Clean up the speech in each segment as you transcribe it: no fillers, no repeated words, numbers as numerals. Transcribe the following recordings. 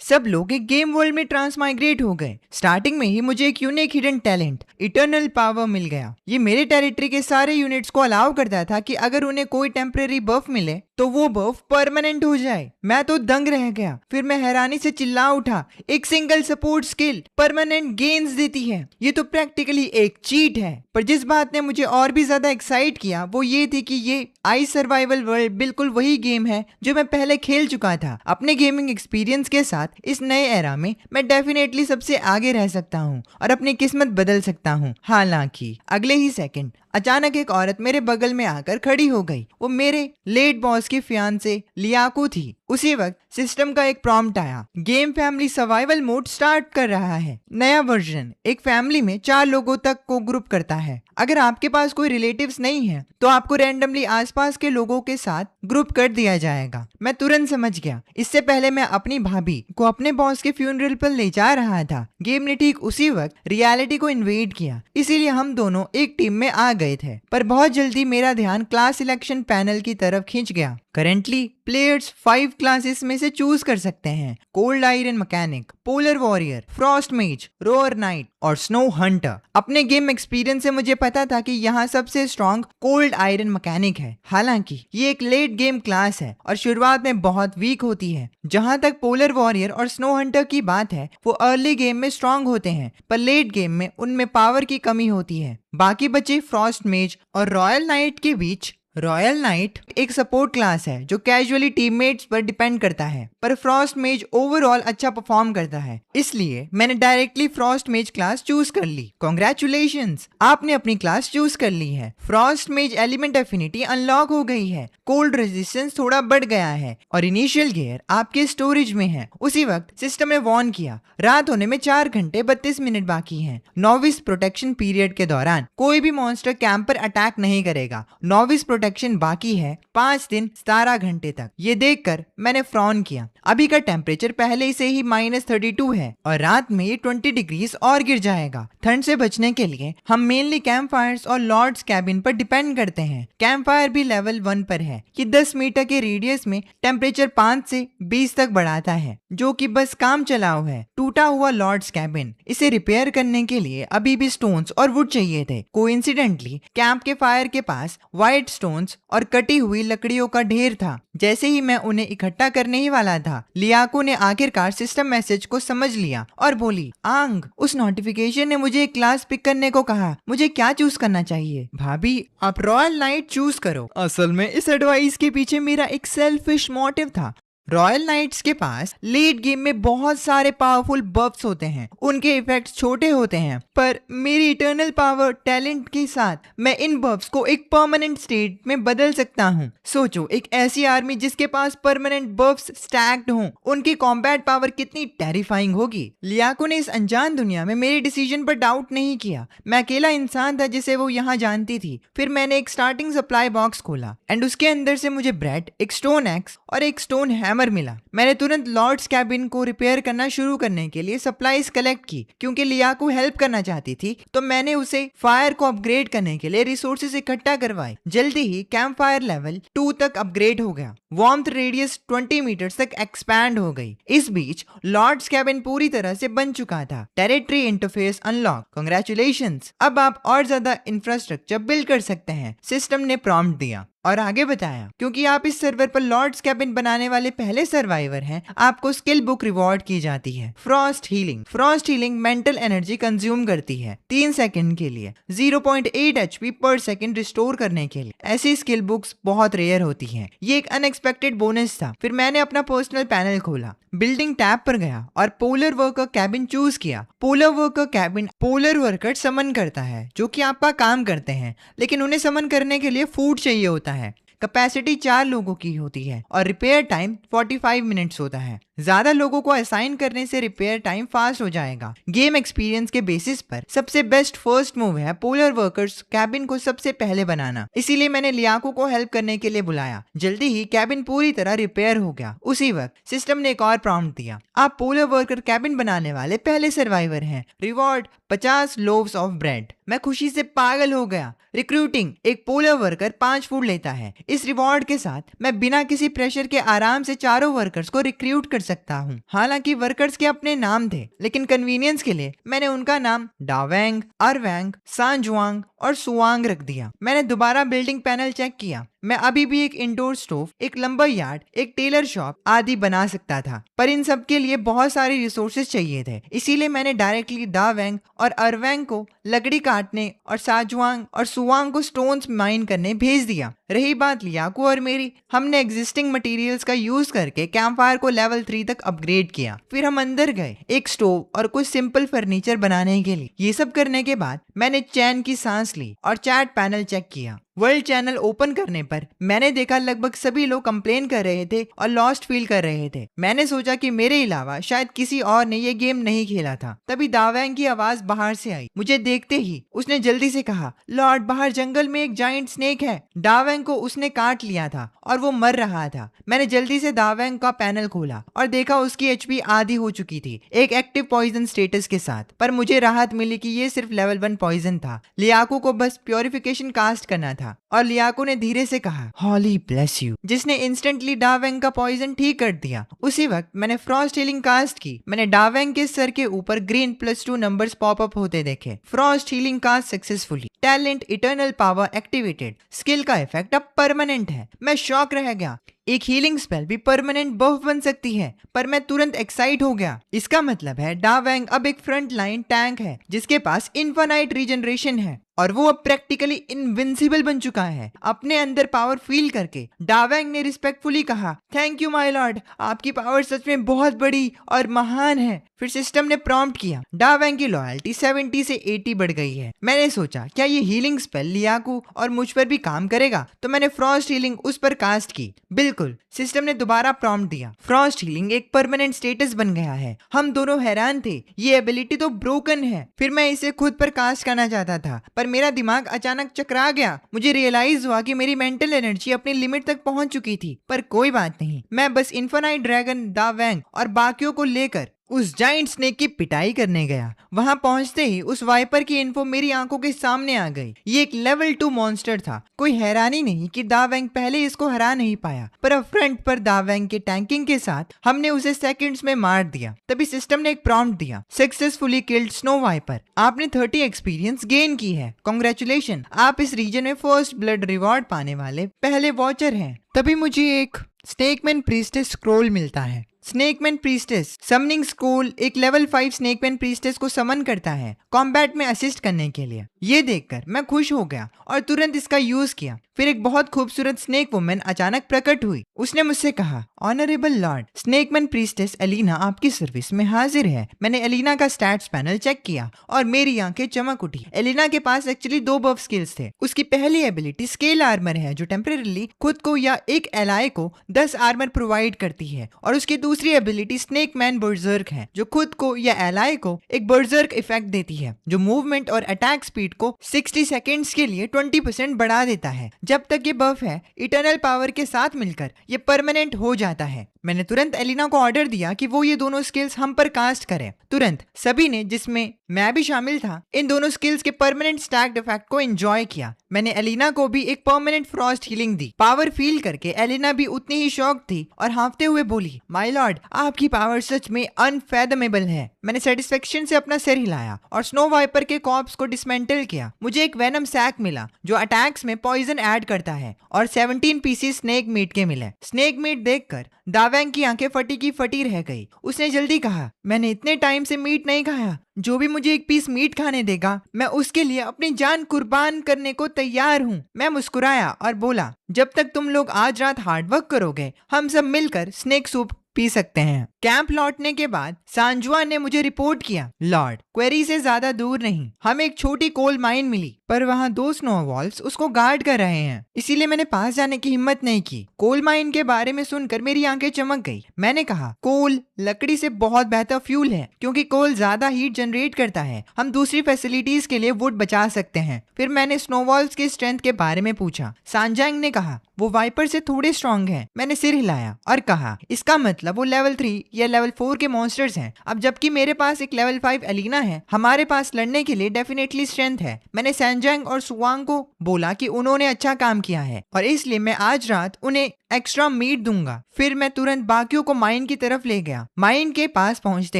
सब लोग एक गेम वर्ल्ड में ट्रांसमाइग्रेट हो गए। स्टार्टिंग में ही मुझे एक unique hidden talent eternal power मिल गया। ये मेरे टेरिटरी के सारे यूनिट्स को अलाउ करता था कि अगर उन्हें कोई टेम्परेरी बफ मिले तो वो बफ परमानेंट हो जाए। मैं तो दंग रह गया। फिर मैं हैरानी से चिल्ला उठा, एक single support skill permanent gains देती है। ये तो प्रैक्टिकली एक चीट है। पर जिस बात ने मुझे और भी ज्यादा एक्साइट किया वो ये थी कि ये आई सर्वाइवल वर्ल्ड बिल्कुल वही गेम है जो मैं पहले खेल चुका था। अपने गेमिंग एक्सपीरियंस के साथ इस नए एरा में मैं डेफिनेटली सबसे आगे रह सकता हूँ और अपनी किस्मत बदल सकता हूँ। हालांकि अगले ही सेकंड अचानक एक औरत मेरे बगल में आकर खड़ी हो गई। वो मेरे लेट बॉस की फियांसे लियाको थी। उसी वक्त सिस्टम का एक प्रॉम्प्ट आया, game family survival mode start कर रहा है। नया वर्जन एक फैमिली में 4 लोगों तक को ग्रुप करता है। अगर आपके पास कोई रिलेटिव्स नहीं है तो आपको रैंडमली आसपास के लोगों के साथ ग्रुप कर दिया जाएगा। मैं तुरंत समझ गया। इससे पहले मैं अपनी भाभी को अपने बॉस के फ्यूनरल पर ले जा रहा था। गेम ने ठीक उसी वक्त रियलिटी को इन्वेड किया, इसीलिए हम दोनों एक टीम में आ गए थे। पर बहुत जल्दी मेरा ध्यान क्लास सिलेक्शन पैनल की तरफ खींच गया। करेंटली प्लेयर्स 5 क्लासेस में से चूज कर सकते हैं, cold iron mechanic, polar warrior, Frost मेज, रोअर नाइट और स्नो हंटर। अपने गेम एक्सपीरियंस से मुझे पता था कि यहाँ सबसे स्ट्रॉन्ग कोल्ड आयरन मैकेनिक है। हालांकि ये एक लेट गेम क्लास है और शुरुआत में बहुत वीक होती है। जहाँ तक पोलर वॉरियर और स्नो हंटर की बात है, वो अर्ली गेम में स्ट्रॉन्ग होते हैं पर लेट गेम में उनमें पावर की कमी होती है। बाकी बचे फ्रॉस्ट मेज और रॉयल नाइट के बीच। रॉयल नाइट एक सपोर्ट क्लास है जो कैजुअली टीममेट्स पर डिपेंड करता है, पर फ्रॉस्ट मेज ओवरऑल अच्छा परफॉर्म करता है, इसलिए मैंने डायरेक्टली फ्रॉस्ट मेज क्लास चूज कर ली। कॉन्ग्रेचुलेशंस, आपने अपनी क्लास चूज कर ली है। फ्रॉस्ट मेज एलिमेंट एफिनिटी अनलॉक हो गई है, कोल्ड रेजिस्टेंस थोड़ा बढ़ गया है और इनिशियल गियर आपके स्टोरेज में है। उसी वक्त सिस्टम ने वार्न किया, रात होने में 4 घंटे 32 मिनट बाकी हैं। नोविस प्रोटेक्शन पीरियड के दौरान कोई भी मॉन्स्टर कैंप पर अटैक नहीं करेगा। नोविस प्रोटेक्शन बाकी है 5 दिन 17 घंटे तक। ये देखकर मैंने फ्रॉन किया। अभी का टेम्परेचर पहले से ही -32 है और रात में ये 20 डिग्रीज और गिर जाएगा। ठंड से बचने के लिए हम मेनली कैंप फायर्स और लॉर्ड्स कैबिन पर डिपेंड करते हैं। कैंप फायर भी लेवल 1 पर है। ये 10 मीटर के रेडियस में टेम्परेचर 5 से 20 तक बढ़ाता है, जो कि बस काम चलाओ है। टूटा हुआ लॉर्ड्स कैबिन, इसे रिपेयर करने के लिए अभी भी स्टोन्स और वुड चाहिए थे। कोइंसिडेंटली कैंप के फायर के पास व्हाइट स्टोन्स और कटी हुई लकड़ियों का ढेर था। जैसे ही मैं उन्हें इकट्ठा करने ही वाला था, लियाको ने आखिरकार सिस्टम मैसेज को समझ लिया और बोली, आंग, उस नोटिफिकेशन ने मुझे एक क्लास पिक करने को कहा। मुझे क्या चूज करना चाहिए? भाभी, आप रॉयल नाइट चूज करो। असल में इस एडवाइस के पीछे मेरा एक सेल्फिश मोटिव था। रॉयल नाइट्स के पास लेट गेम में बहुत सारे पावरफुल बफ्स होते हैं। उनके इफेक्ट्स छोटे होते हैं, पर मेरी इटर्नल पावर टैलेंट के साथ मैं इन बफ्स को एक परमानेंट स्टेट में बदल सकता हूँ। सोचो, एक ऐसी आर्मी जिसके पास परमानेंट बफ्स स्टैक्ड हों, उनकी कॉम्बैट पावर कितनी टेरिफाइंग होगी। लियाको ने इस अनजान दुनिया में मेरे डिसीजन पर डाउट नहीं किया। मैं अकेला इंसान था जिसे वो यहाँ जानती थी। फिर मैंने एक स्टार्टिंग सप्लाई बॉक्स खोला एंड उसके अंदर से मुझे ब्रेड, एक स्टोन एक्स और एक स्टोन हैमर मिला। मैंने तुरंत लॉर्ड्स कैबिन को रिपेयर करना शुरू करने के लिए सप्लाईज कलेक्ट की। क्योंकि लियाको हेल्प करना चाहती थी तो मैंने उसे फायर को अपग्रेड करने के लिए रिसोर्सेज इकट्ठा करवाए। जल्दी ही कैंप फायर लेवल 2 तक अपग्रेड हो गया। वार्मथ रेडियस 20 मीटर तक एक्सपैंड हो गई। इस बीच लॉर्ड्स कैबिन पूरी तरह से बन चुका था। Territory interface unlock. कांग्रेचुलेशंस, अब आप और ज्यादा इंफ्रास्ट्रक्चर बिल्ड कर सकते हैं, सिस्टम ने प्रॉम्प्ट दिया और आगे बताया, क्योंकि आप इस सर्वर पर लॉर्ड्स कैबिन बनाने वाले पहले सर्वाइवर हैं, आपको स्किल बुक रिवॉर्ड की जाती है। Frost healing. Frost healing mental energy consume करती है 3 सेकंड के लिए, 0.8 HP पर सेकंड रिस्टोर करने के लिए। ऐसी स्किल बुक्स बहुत रेयर होती हैं। ये एक अनएक्सपेक्टेड बोनस था। फिर मैंने अपना पर्सनल पैनल खोला, बिल्डिंग टैब पर गया और पोलर वर्कर कैबिन चूज किया। Polar worker cabin polar worker summon करता है जो कि आपका काम करते हैं, लेकिन उन्हें समन करने के लिए फूड चाहिए होता है। कैपेसिटी 4 लोगों की होती है और रिपेयर टाइम 45 मिनट्स होता है। ज्यादा लोगों को असाइन करने से रिपेयर टाइम फास्ट हो जाएगा। गेम एक्सपीरियंस के बेसिस पर सबसे बेस्ट फर्स्ट मूव है पोलर वर्कर्स कैबिन को सबसे पहले बनाना। इसीलिए मैंने लियाको को हेल्प करने के लिए बुलाया। जल्दी ही कैबिन पूरी तरह रिपेयर हो गया। उसी वक्त सिस्टम ने एक और प्रॉम्प्ट दिया, आप पोलर वर्कर कैबिन बनाने वाले पहले सर्वाइवर हैं। Reward 50 loaves of bread. मैं खुशी से पागल हो गया। रिक्रूटिंग। एक पोलर वर्कर 5 फूड लेता है। इस रिवॉर्ड के साथ मैं बिना किसी प्रेशर के आराम से चारों वर्कर्स को रिक्रूट कर सकता हूँ। हालांकि वर्कर्स के अपने नाम थे, लेकिन कन्वीनियंस के लिए मैंने उनका नाम डावेंग, अरवेंग, सांजुआंग और सुआंग रख दिया। मैंने दोबारा बिल्डिंग पैनल चेक किया। मैं अभी भी एक इंडोर स्टोव, एक लंबर यार्ड, एक टेलर शॉप आदि बना सकता था, पर इन सब के लिए बहुत सारे रिसोर्सेज चाहिए थे। इसीलिए मैंने डायरेक्टली डावेंग और अरवेंग को लकड़ी काटने और साजुआंग और सुआंग को स्टोन्स माइन करने भेज दिया। रही बात लियाकू और मेरी, हमने एग्जिस्टिंग मटेरियल्स का यूज करके कैंप फायर को लेवल 3 तक अपग्रेड किया। फिर हम अंदर गए एक स्टोव और कुछ सिंपल फर्नीचर बनाने के लिए। ये सब करने के बाद मैंने चैन की सांस ली और चैट पैनल चेक किया। वर्ल्ड चैनल ओपन करने पर मैंने देखा लगभग सभी लोग कंप्लेन कर रहे थे और लॉस्ट फील कर रहे थे। मैंने सोचा कि मेरे अलावा शायद किसी और ने ये गेम नहीं खेला था। तभी दावेंग की आवाज बाहर से आई। मुझे देखते ही उसने जल्दी से कहा, लॉर्ड, बाहर जंगल में एक जाइंट स्नेक है। दावेंग को उसने काट लिया था और वो मर रहा था। मैंने जल्दी से दावेंग का पैनल खोला और देखा उसकी एचपी आधी हो चुकी थी, एक एक्टिव पॉइजन स्टेटस के साथ। पर मुझे राहत मिली कि ये सिर्फ लेवल 1 पॉइजन था। लियाकू को बस प्योरिफिकेशन कास्ट करना था और लियाकू ने धीरे से कहा, हॉली ब्लेस यू, जिसने इंस्टेंटली डावेंग का पॉइजन ठीक कर दिया। उसी वक्त मैंने फ्रॉस्ट हीलिंग कास्ट की। मैंने डावेंग के सर के ऊपर ग्रीन +2 नंबर्स पॉप अप होते देखे। Frost healing cast successfully. Talent eternal power activated. Skill का इफेक्ट अब परमानेंट है। मैं शॉक रह गया। एक हीलिंग स्पेल भी परमानेंट बफ बन सकती है, पर मैं तुरंत एक्साइट हो गया। इसका मतलब है डावेंग अब एक फ्रंट लाइन टैंक है जिसके पास इनफाइनाइट रीजनरेशन है और वो अब प्रैक्टिकली इनविंसिबल बन चुका है। अपने अंदर पावर फील करके डावेंग ने रिस्पेक्टफुली कहा, थैंक यू माय लॉर्ड, आपकी पावर सच में बहुत बड़ी और महान है। फिर सिस्टम ने प्रॉम्प्ट किया, डावेंग की लॉयल्टी 70 से 80 बढ़ गई है। मैंने सोचा क्या ये हीलिंग स्पेल लियाकू और मुझ पर भी काम करेगा, तो मैंने फ्रॉस्ट हीलिंग उस पर कास्ट की। बिल्कुल, सिस्टम ने दोबारा प्रॉम्प्ट दिया, फ्रॉस्ट हीलिंग एक परमानेंट स्टेटस बन गया है। हम दोनों हैरान थे, ये एबिलिटी तो ब्रोकन है। फिर मैं इसे खुद पर कास्ट करना चाहता था, पर मेरा दिमाग अचानक चकरा गया। मुझे रियलाइज हुआ कि मेरी मेंटल एनर्जी अपनी लिमिट तक पहुंच चुकी थी। पर कोई बात नहीं, मैं बस इनफाइनाइट ड्रैगन, दावेंग और बाकियों को लेकर उस जाइंट स्नेक की पिटाई करने गया। वहां पहुंचते ही उस वाइपर की इन्फो मेरी आंखों के सामने आ गई। ये एक लेवल 2 मॉन्स्टर था। कोई हैरानी नहीं कि दावेंग पहले इसको हरा नहीं पाया, पर अब फ्रंट पर दावेंग के टैंकिंग के साथ हमने उसे सेकंड्स में मार दिया। तभी सिस्टम ने एक प्रॉम्प्ट दिया, सक्सेसफुली किल्ड स्नो वाइपर। आपने 30 एक्सपीरियंस गेन की है। कांग्रेचुलेशन, आप इस रीजन में फर्स्ट ब्लड रिवॉर्ड पाने वाले पहले वॉचर हैं। तभी मुझे एक स्नेकमैन प्रीस्टेस स्क्रॉल मिलता है। स्नेकमैन प्रीस्टेस समनिंग स्क्रॉल एक लेवल 5 स्नेकमैन प्रीस्टेस को समन करता है कॉम्बैट में असिस्ट करने के लिए। ये देखकर मैं खुश हो गया और तुरंत इसका यूज किया। फिर एक बहुत खूबसूरत स्नेक वुमन अचानक प्रकट हुई। उसने मुझसे कहा, ऑनरेबल लॉर्ड, स्नेकमैन प्रीस्टेस एलिना आपकी सर्विस में हाजिर है। मैंने एलिना का स्टैट्स पैनल चेक किया और मेरी आंखें चमक उठी। एलिना के पास एक्चुअली 2 बफ स्किल्स थे। उसकी पहली एबिलिटी स्केल आर्मर है जो टेम्परेरीली खुद को या एक एलाय को 10 आर्मर प्रोवाइड करती है, और उसकी दूसरी एबिलिटी स्नेकमैन बर्जर्क है जो खुद को या एलाय को एक बर्जर्क इफेक्ट देती है जो मूवमेंट और अटैक स्पीड को 60 सेकेंड्स के लिए 20% बढ़ा देता है। जब तक ये बफ है, इटर्नल पावर के साथ मिलकर ये परमानेंट हो जाता है। मैंने तुरंत एलिना को ऑर्डर दिया कि वो ये दोनों स्किल्स हम पर कास्ट करें। तुरंत सभी ने, जिसमें मैं भी शामिल था, इन दोनों स्किल्स के परमानेंट स्टैक्ड इफेक्ट को एंजॉय किया। मैंने एलिना को भी एक परमानेंट फ्रॉस्ट हीलिंग दी। पावर फील करके एलिना भी उतनी ही शॉक थी और हाँफते हुए बोली, माय लॉर्ड, आपकी पावर सच में अनफेथमेबल है। मैंने सेटिस्फेक्शन से अपना सिर हिलाया और स्नो वाइपर के कॉर्प्स को डिसमेंटल किया। मुझे एक वेनम सैक मिला जो अटैक्स में पॉइजन ऐड करता है और 17 पीसेस स्नेक मीट के मिले। स्नेक मीट देखकर दावेंग की आंखें फटी की फटी रह गई। उसने जल्दी कहा, मैंने इतने टाइम से मीट नहीं खाया। जो भी मुझे एक पीस मीट खाने देगा, मैं उसके लिए अपनी जान कुर्बान करने को तैयार हूँ। मैं मुस्कुराया और बोला, जब तक तुम लोग आज रात हार्डवर्क करोगे, हम सब मिलकर स्नेक सूप पी सकते हैं। कैंप लौटने के बाद सांजुआ ने मुझे रिपोर्ट किया, लॉर्ड, क्वेरी से ज्यादा दूर नहीं, हमें एक छोटी कोल माइन मिली, पर वहाँ 2 स्नो वॉल्स उसको गार्ड कर रहे हैं। इसीलिए मैंने पास जाने की हिम्मत नहीं की। कोल माइन के बारे में सुनकर मेरी आंखें चमक गई। मैंने कहा, कोल लकड़ी से बहुत बेहतर फ्यूल है क्योंकि कोल ज्यादा हीट जनरेट करता है। हम दूसरी फैसिलिटीज के लिए वुड बचा सकते हैं। फिर मैंने स्नोवॉल्स के स्ट्रेंथ के बारे में पूछा। सांजांग ने कहा, वो वाइपर से थोड़े स्ट्रॉन्ग हैं। मैंने सिर हिलाया और कहा, इसका मतलब वो लेवल 3 या लेवल 4 के मॉन्स्टर्स हैं। अब जबकि मेरे पास एक लेवल 5 एलिना है, हमारे पास लड़ने के लिए डेफिनेटली स्ट्रेंथ है। मैंने सैनजांग और सुवांग को बोला कि उन्होंने अच्छा काम किया है और इसलिए मैं आज रात उन्हें एक्स्ट्रा मीट दूंगा। फिर मैं तुरंत बाकियों को माइन की तरफ ले गया। माइन के पास पहुंचते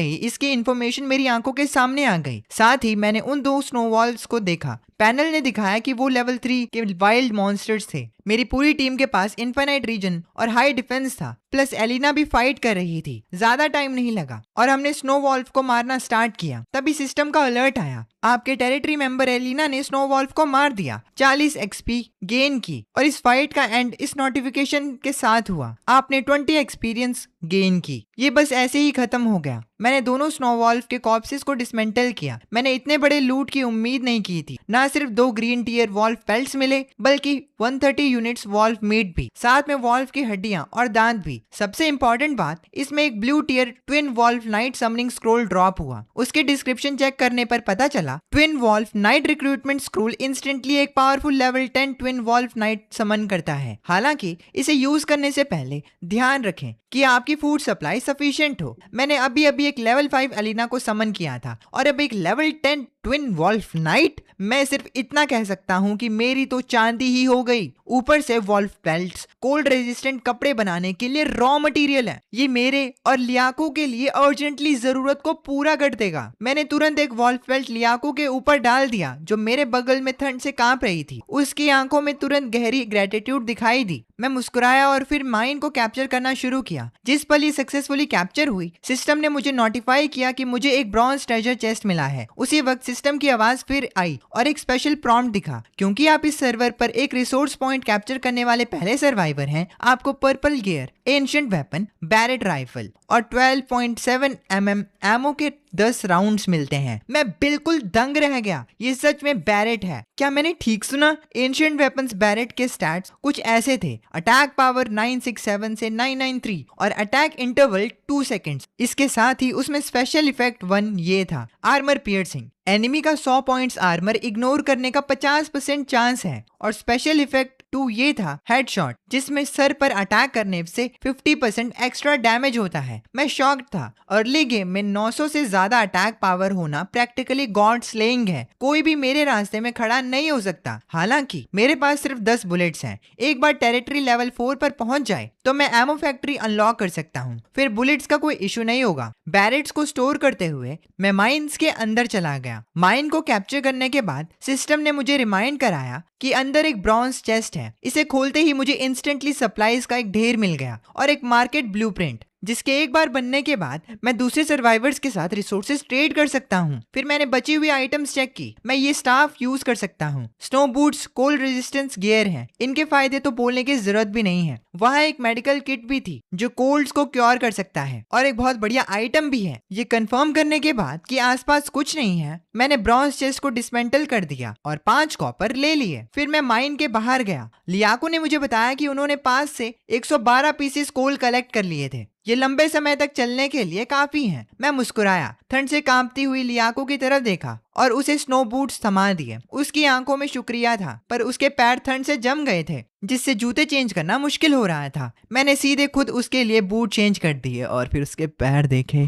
ही इसकी इंफॉर्मेशन मेरी आंखों के सामने आ गई। साथ ही मैंने उन 2 स्नोवॉल्स को देखा। पैनल ने दिखाया कि वो लेवल 3 के वाइल्ड मॉन्स्टर्स थे। मेरी पूरी टीम के पास इनफाइनाइट रीजन और हाई डिफेंस था, प्लस एलिना भी फाइट कर रही थी। ज्यादा टाइम नहीं लगा और हमने स्नो वॉल्फ को मारना स्टार्ट किया। तभी सिस्टम का अलर्ट आया, आपके टेरिटरी मेंबर एलिना ने स्नो वॉल्फ को मार दिया, 40 XP गेन की। और इस फाइट का एंड इस नोटिफिकेशन के साथ हुआ, आपने 20 एक्सपीरियंस गेन की। ये बस ऐसे ही खत्म हो गया। मैंने दोनों स्नो वॉल्फ के कॉर्प्सेस को डिसमेंटल किया। मैंने इतने बड़े लूट की उम्मीद नहीं की थी। ना सिर्फ 2 ग्रीन टीयर वॉल्फ पेल्ट्स मिले, बल्कि 130 यूनिट्स वॉल्फ मीट भी, साथ में वॉल्फ की हड्डियां और दांत भी। सबसे इंपॉर्टेंट बात, इसमें एक blue tier twin wolf knight summoning scroll drop हुआ। उसके डिस्क्रिप्शन चेक करने पर पता चला twin wolf knight recruitment scroll instantly एक powerful level 10 twin wolf knight summon करता है। हालांकि इसे यूज करने से पहले ध्यान रखें कि आपकी फूड सप्लाई सफिशिएंट हो। मैंने अभी एक लेवल 5 एलिना को समन किया था और अब एक लेवल 10 ट्विन वॉल्फ नाइट। मैं सिर्फ इतना कह सकता हूँ कि मेरी तो चांदी ही हो गई। ऊपर से वॉल्फ बेल्ट्स कोल्ड रेजिस्टेंट कपड़े बनाने के लिए रॉ मटेरियल है। ये मेरे और लियाको के लिए अर्जेंटली जरूरत को पूरा कर देगा। मैंने तुरंत एक वॉल्फ बेल्ट लियाको के ऊपर डाल दिया, जो मेरे बगल में ठंड से कांप रही थी। उसकी आंखों में तुरंत गहरी ग्रेटिट्यूड दिखाई दी। मैं मुस्कुराया और फिर माइन को कैप्चर करना शुरू किया। जिस पल ये सक्सेसफुली कैप्चर हुई, सिस्टम ने मुझे नोटिफाई किया कि मुझे एक ब्रॉन्ज ट्रेजर चेस्ट मिला है। उसी वक्त सिस्टम की आवाज फिर आई और एक स्पेशल प्रॉम्प्ट दिखा, क्योंकि आप इस सर्वर पर एक रिसोर्स पॉइंट कैप्चर करने वाले पहले सर्वाइवर हैं, आपको purple gear, ancient weapon, Barrett rifle और 12.7 mm एमो के 10 राउंड्स मिलते हैं। मैं बिल्कुल दंग रह गया। ये सच में बैरेट है। क्या मैंने ठीक सुना? एंशिएंट वेपन्स बैरेट के स्टैट्स कुछ ऐसे थे, अटैक पावर 967 से 993 और अटैक इंटरवल 2 सेकेंड्स। इसके साथ ही उसमें स्पेशल इफेक्ट 1 ये था, आर्मर पियर्सिंग। एनिमी का 100 पॉइंट्स आर्मर इग्नोर करने का 50% चांस है। और स्पेशल इफेक्ट 2 ये था, हेडशॉट, जिसमें सर पर अटैक करने से 50% एक्स्ट्रा डैमेज होता है। मैं शॉक्ड था। अर्ली गेम में 900 से ज्यादा अटैक पावर होना प्रैक्टिकली गॉड स्लेइंग है। कोई भी मेरे रास्ते में खड़ा नहीं हो सकता। हालांकि मेरे पास सिर्फ 10 बुलेट्स हैं। एक बार टेरिटरी लेवल 4 पर पहुंच जाए तो मैं एमो फैक्ट्री अनलॉक कर सकता हूं। फिर बुलेट्स का कोई इशू नहीं होगा। बैरेट्स को स्टोर करते हुए मैं माइंस के अंदर चला गया। माइन को कैप्चर करने के बाद सिस्टम ने मुझे रिमाइंड कराया कि अंदर एक ब्रॉन्ज चेस्ट है। इसे खोलते ही मुझे इंस्टेंटली सप्लाईज का एक ढेर मिल गया और एक मार्केट ब्लूप्रिंट, जिसके एक बार बनने के बाद मैं दूसरे सर्वाइवर्स के साथ रिसोर्सेज ट्रेड कर सकता हूँ। फिर मैंने बची हुई आइटम्स चेक की। मैं ये स्टाफ यूज कर सकता हूँ। Snow boots cold resistance gear हैं। इनके फायदे तो बोलने की जरूरत भी नहीं है। वहाँ एक मेडिकल किट भी थी जो कोल्ड्स को क्योर कर सकता है और एक बहुत बढ़िया आइटम भी है। ये कंफर्म करने के बाद कि आसपास कुछ नहीं है, मैंने ब्रॉन्ज चेस्ट को डिसमेंटल कर दिया और 5 कॉपर ले लिए। फिर मैं माइन के बाहर गया। लियाको ने मुझे बताया कि उन्होंने 5 से 112 पीसेस कोल कलेक्ट कर लिए थे। ये लंबे समय तक चलने के लिए काफी हैं। मैं मुस्कुराया, ठंड से कांपती हुई लियाको की तरफ देखा और उसे स्नो बूट्स थमा दिए। उसकी आंखों में शुक्रिया था, पर उसके पैर ठंड से जम गए थे, जिससे जूते चेंज करना मुश्किल हो रहा था। मैंने सीधे खुद उसके लिए बूट चेंज कर दिए और फिर उसके पैर देखे।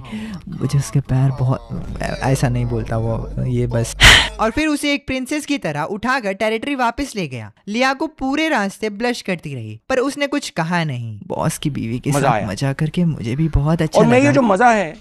मुझे उसके पैर बहुत, ऐसा नहीं बोलता वो, ये बस। और फिर उसे एक प्रिंसेस की तरह उठाकर टेरिटरी वापस ले गया। लियाको पूरे रास्ते ब्लश करती रही, पर उसने कुछ कहा नहीं। बॉस की बीवी के साथ मजा करके मुझे भी बहुत अच्छा लगा। और मैं ये जो मजा है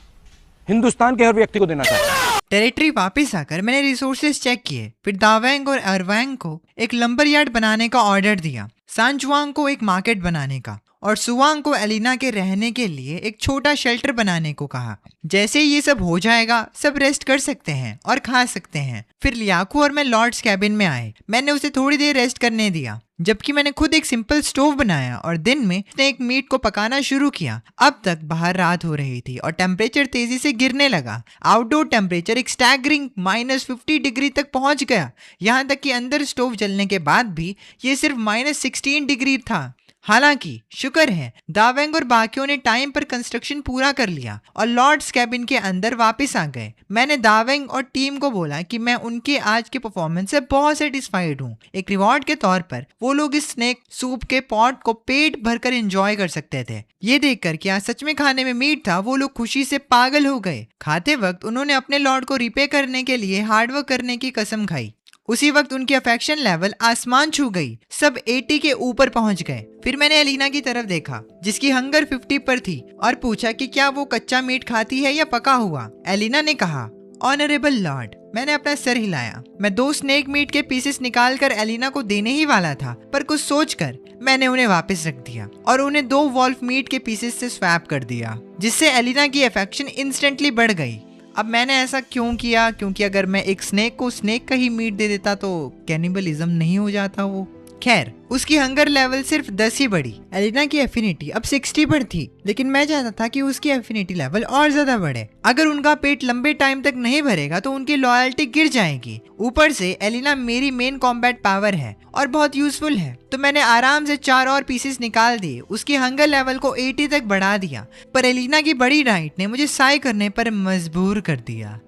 हिंदुस्तान के हर व्यक्ति को देना चाहता हूं। टेरिटरी वापस आकर मैंने रिसोर्सेज चेक किए। फिर दावेंग और अरवांग को एक लंबर यार्ड बनाने का ऑर्डर दिया, सांचुआंग को एक मार्केट बनाने का और सुवांग को एलिना के रहने के लिए एक छोटा शेल्टर बनाने को कहा। जैसे ये सब हो जाएगा, सब रेस्ट कर सकते हैं और खा सकते हैं। फिर लियाको और मैं लॉर्ड्स कैबिन में आए। मैंने उसे थोड़ी देर रेस्ट करने दिया, जबकि मैंने खुद एक सिंपल स्टोव बनाया और दिन में उसने एक मीट को पकाना शुरू किया। अब तक बाहर रात हो रही थी और टेम्परेचर तेजी से गिरने लगा। आउटडोर टेम्परेचर एक स्टैगरिंग -50 डिग्री तक पहुंच गया। यहाँ तक कि अंदर स्टोव जलने के बाद भी ये सिर्फ -16 डिग्री था। हालांकि शुक्र है दावेंग और बाकियों ने टाइम पर कंस्ट्रक्शन पूरा कर लिया और लॉर्ड्स कैबिन के अंदर वापस आ गए। मैंने दावेंग और टीम को बोला कि मैं उनके आज के परफॉर्मेंस से बहुत सेटिस्फाइड हूँ। एक रिवॉर्ड के तौर पर वो लोग इस स्नेक सूप के पॉट को पेट भरकर एंजॉय कर सकते थे। ये देखकर कि आज सच में खाने में मीट था, वो लोग खुशी से पागल हो गए। खाते वक्त उन्होंने अपने लॉर्ड को रिपे करने के लिए हार्डवर्क करने की कसम खाई उसी वक्त उनकी अफेक्शन लेवल आसमान छू गई, सब 80 के ऊपर पहुंच गए। फिर मैंने एलिना की तरफ देखा जिसकी हंगर 50 पर थी और पूछा कि क्या वो कच्चा मीट खाती है या पका हुआ। एलिना ने कहा, ऑनरेबल लॉर्ड। मैंने अपना सर हिलाया। मैं 2 स्नेक मीट के पीसेस निकालकर एलिना को देने ही वाला था, पर कुछ सोचकर मैंने उन्हें वापस रख दिया और उन्हें 2 वॉल्फ मीट के पीसेस से स्वैप कर दिया, जिससे एलिना की अफेक्शन इंस्टेंटली बढ़ गई। अब मैंने ऐसा क्यों किया? क्योंकि अगर मैं एक स्नेक को स्नेक का ही मीट दे देता तो कैनिबलिज्म नहीं हो जाता वो। खैर, उसकी हंगर लेवल सिर्फ 10 ही बढ़ी। एलिना की एफिनिटी अब 60 पर थी, लेकिन मैं चाहता था कि उसकी एफिनिटी लेवल और ज्यादा बढ़े। अगर उनका पेट लंबे टाइम तक नहीं भरेगा तो उनकी लॉयल्टी गिर जाएगी। ऊपर से एलिना मेरी मेन कॉम्बैट पावर है और बहुत यूजफुल है, तो मैंने आराम से 4 और पीसेस निकाल दिए, उसकी हंगर लेवल को 80 तक बढ़ा दिया। पर एलिना की बड़ी डाइट ने मुझे साई करने पर मजबूर कर दिया।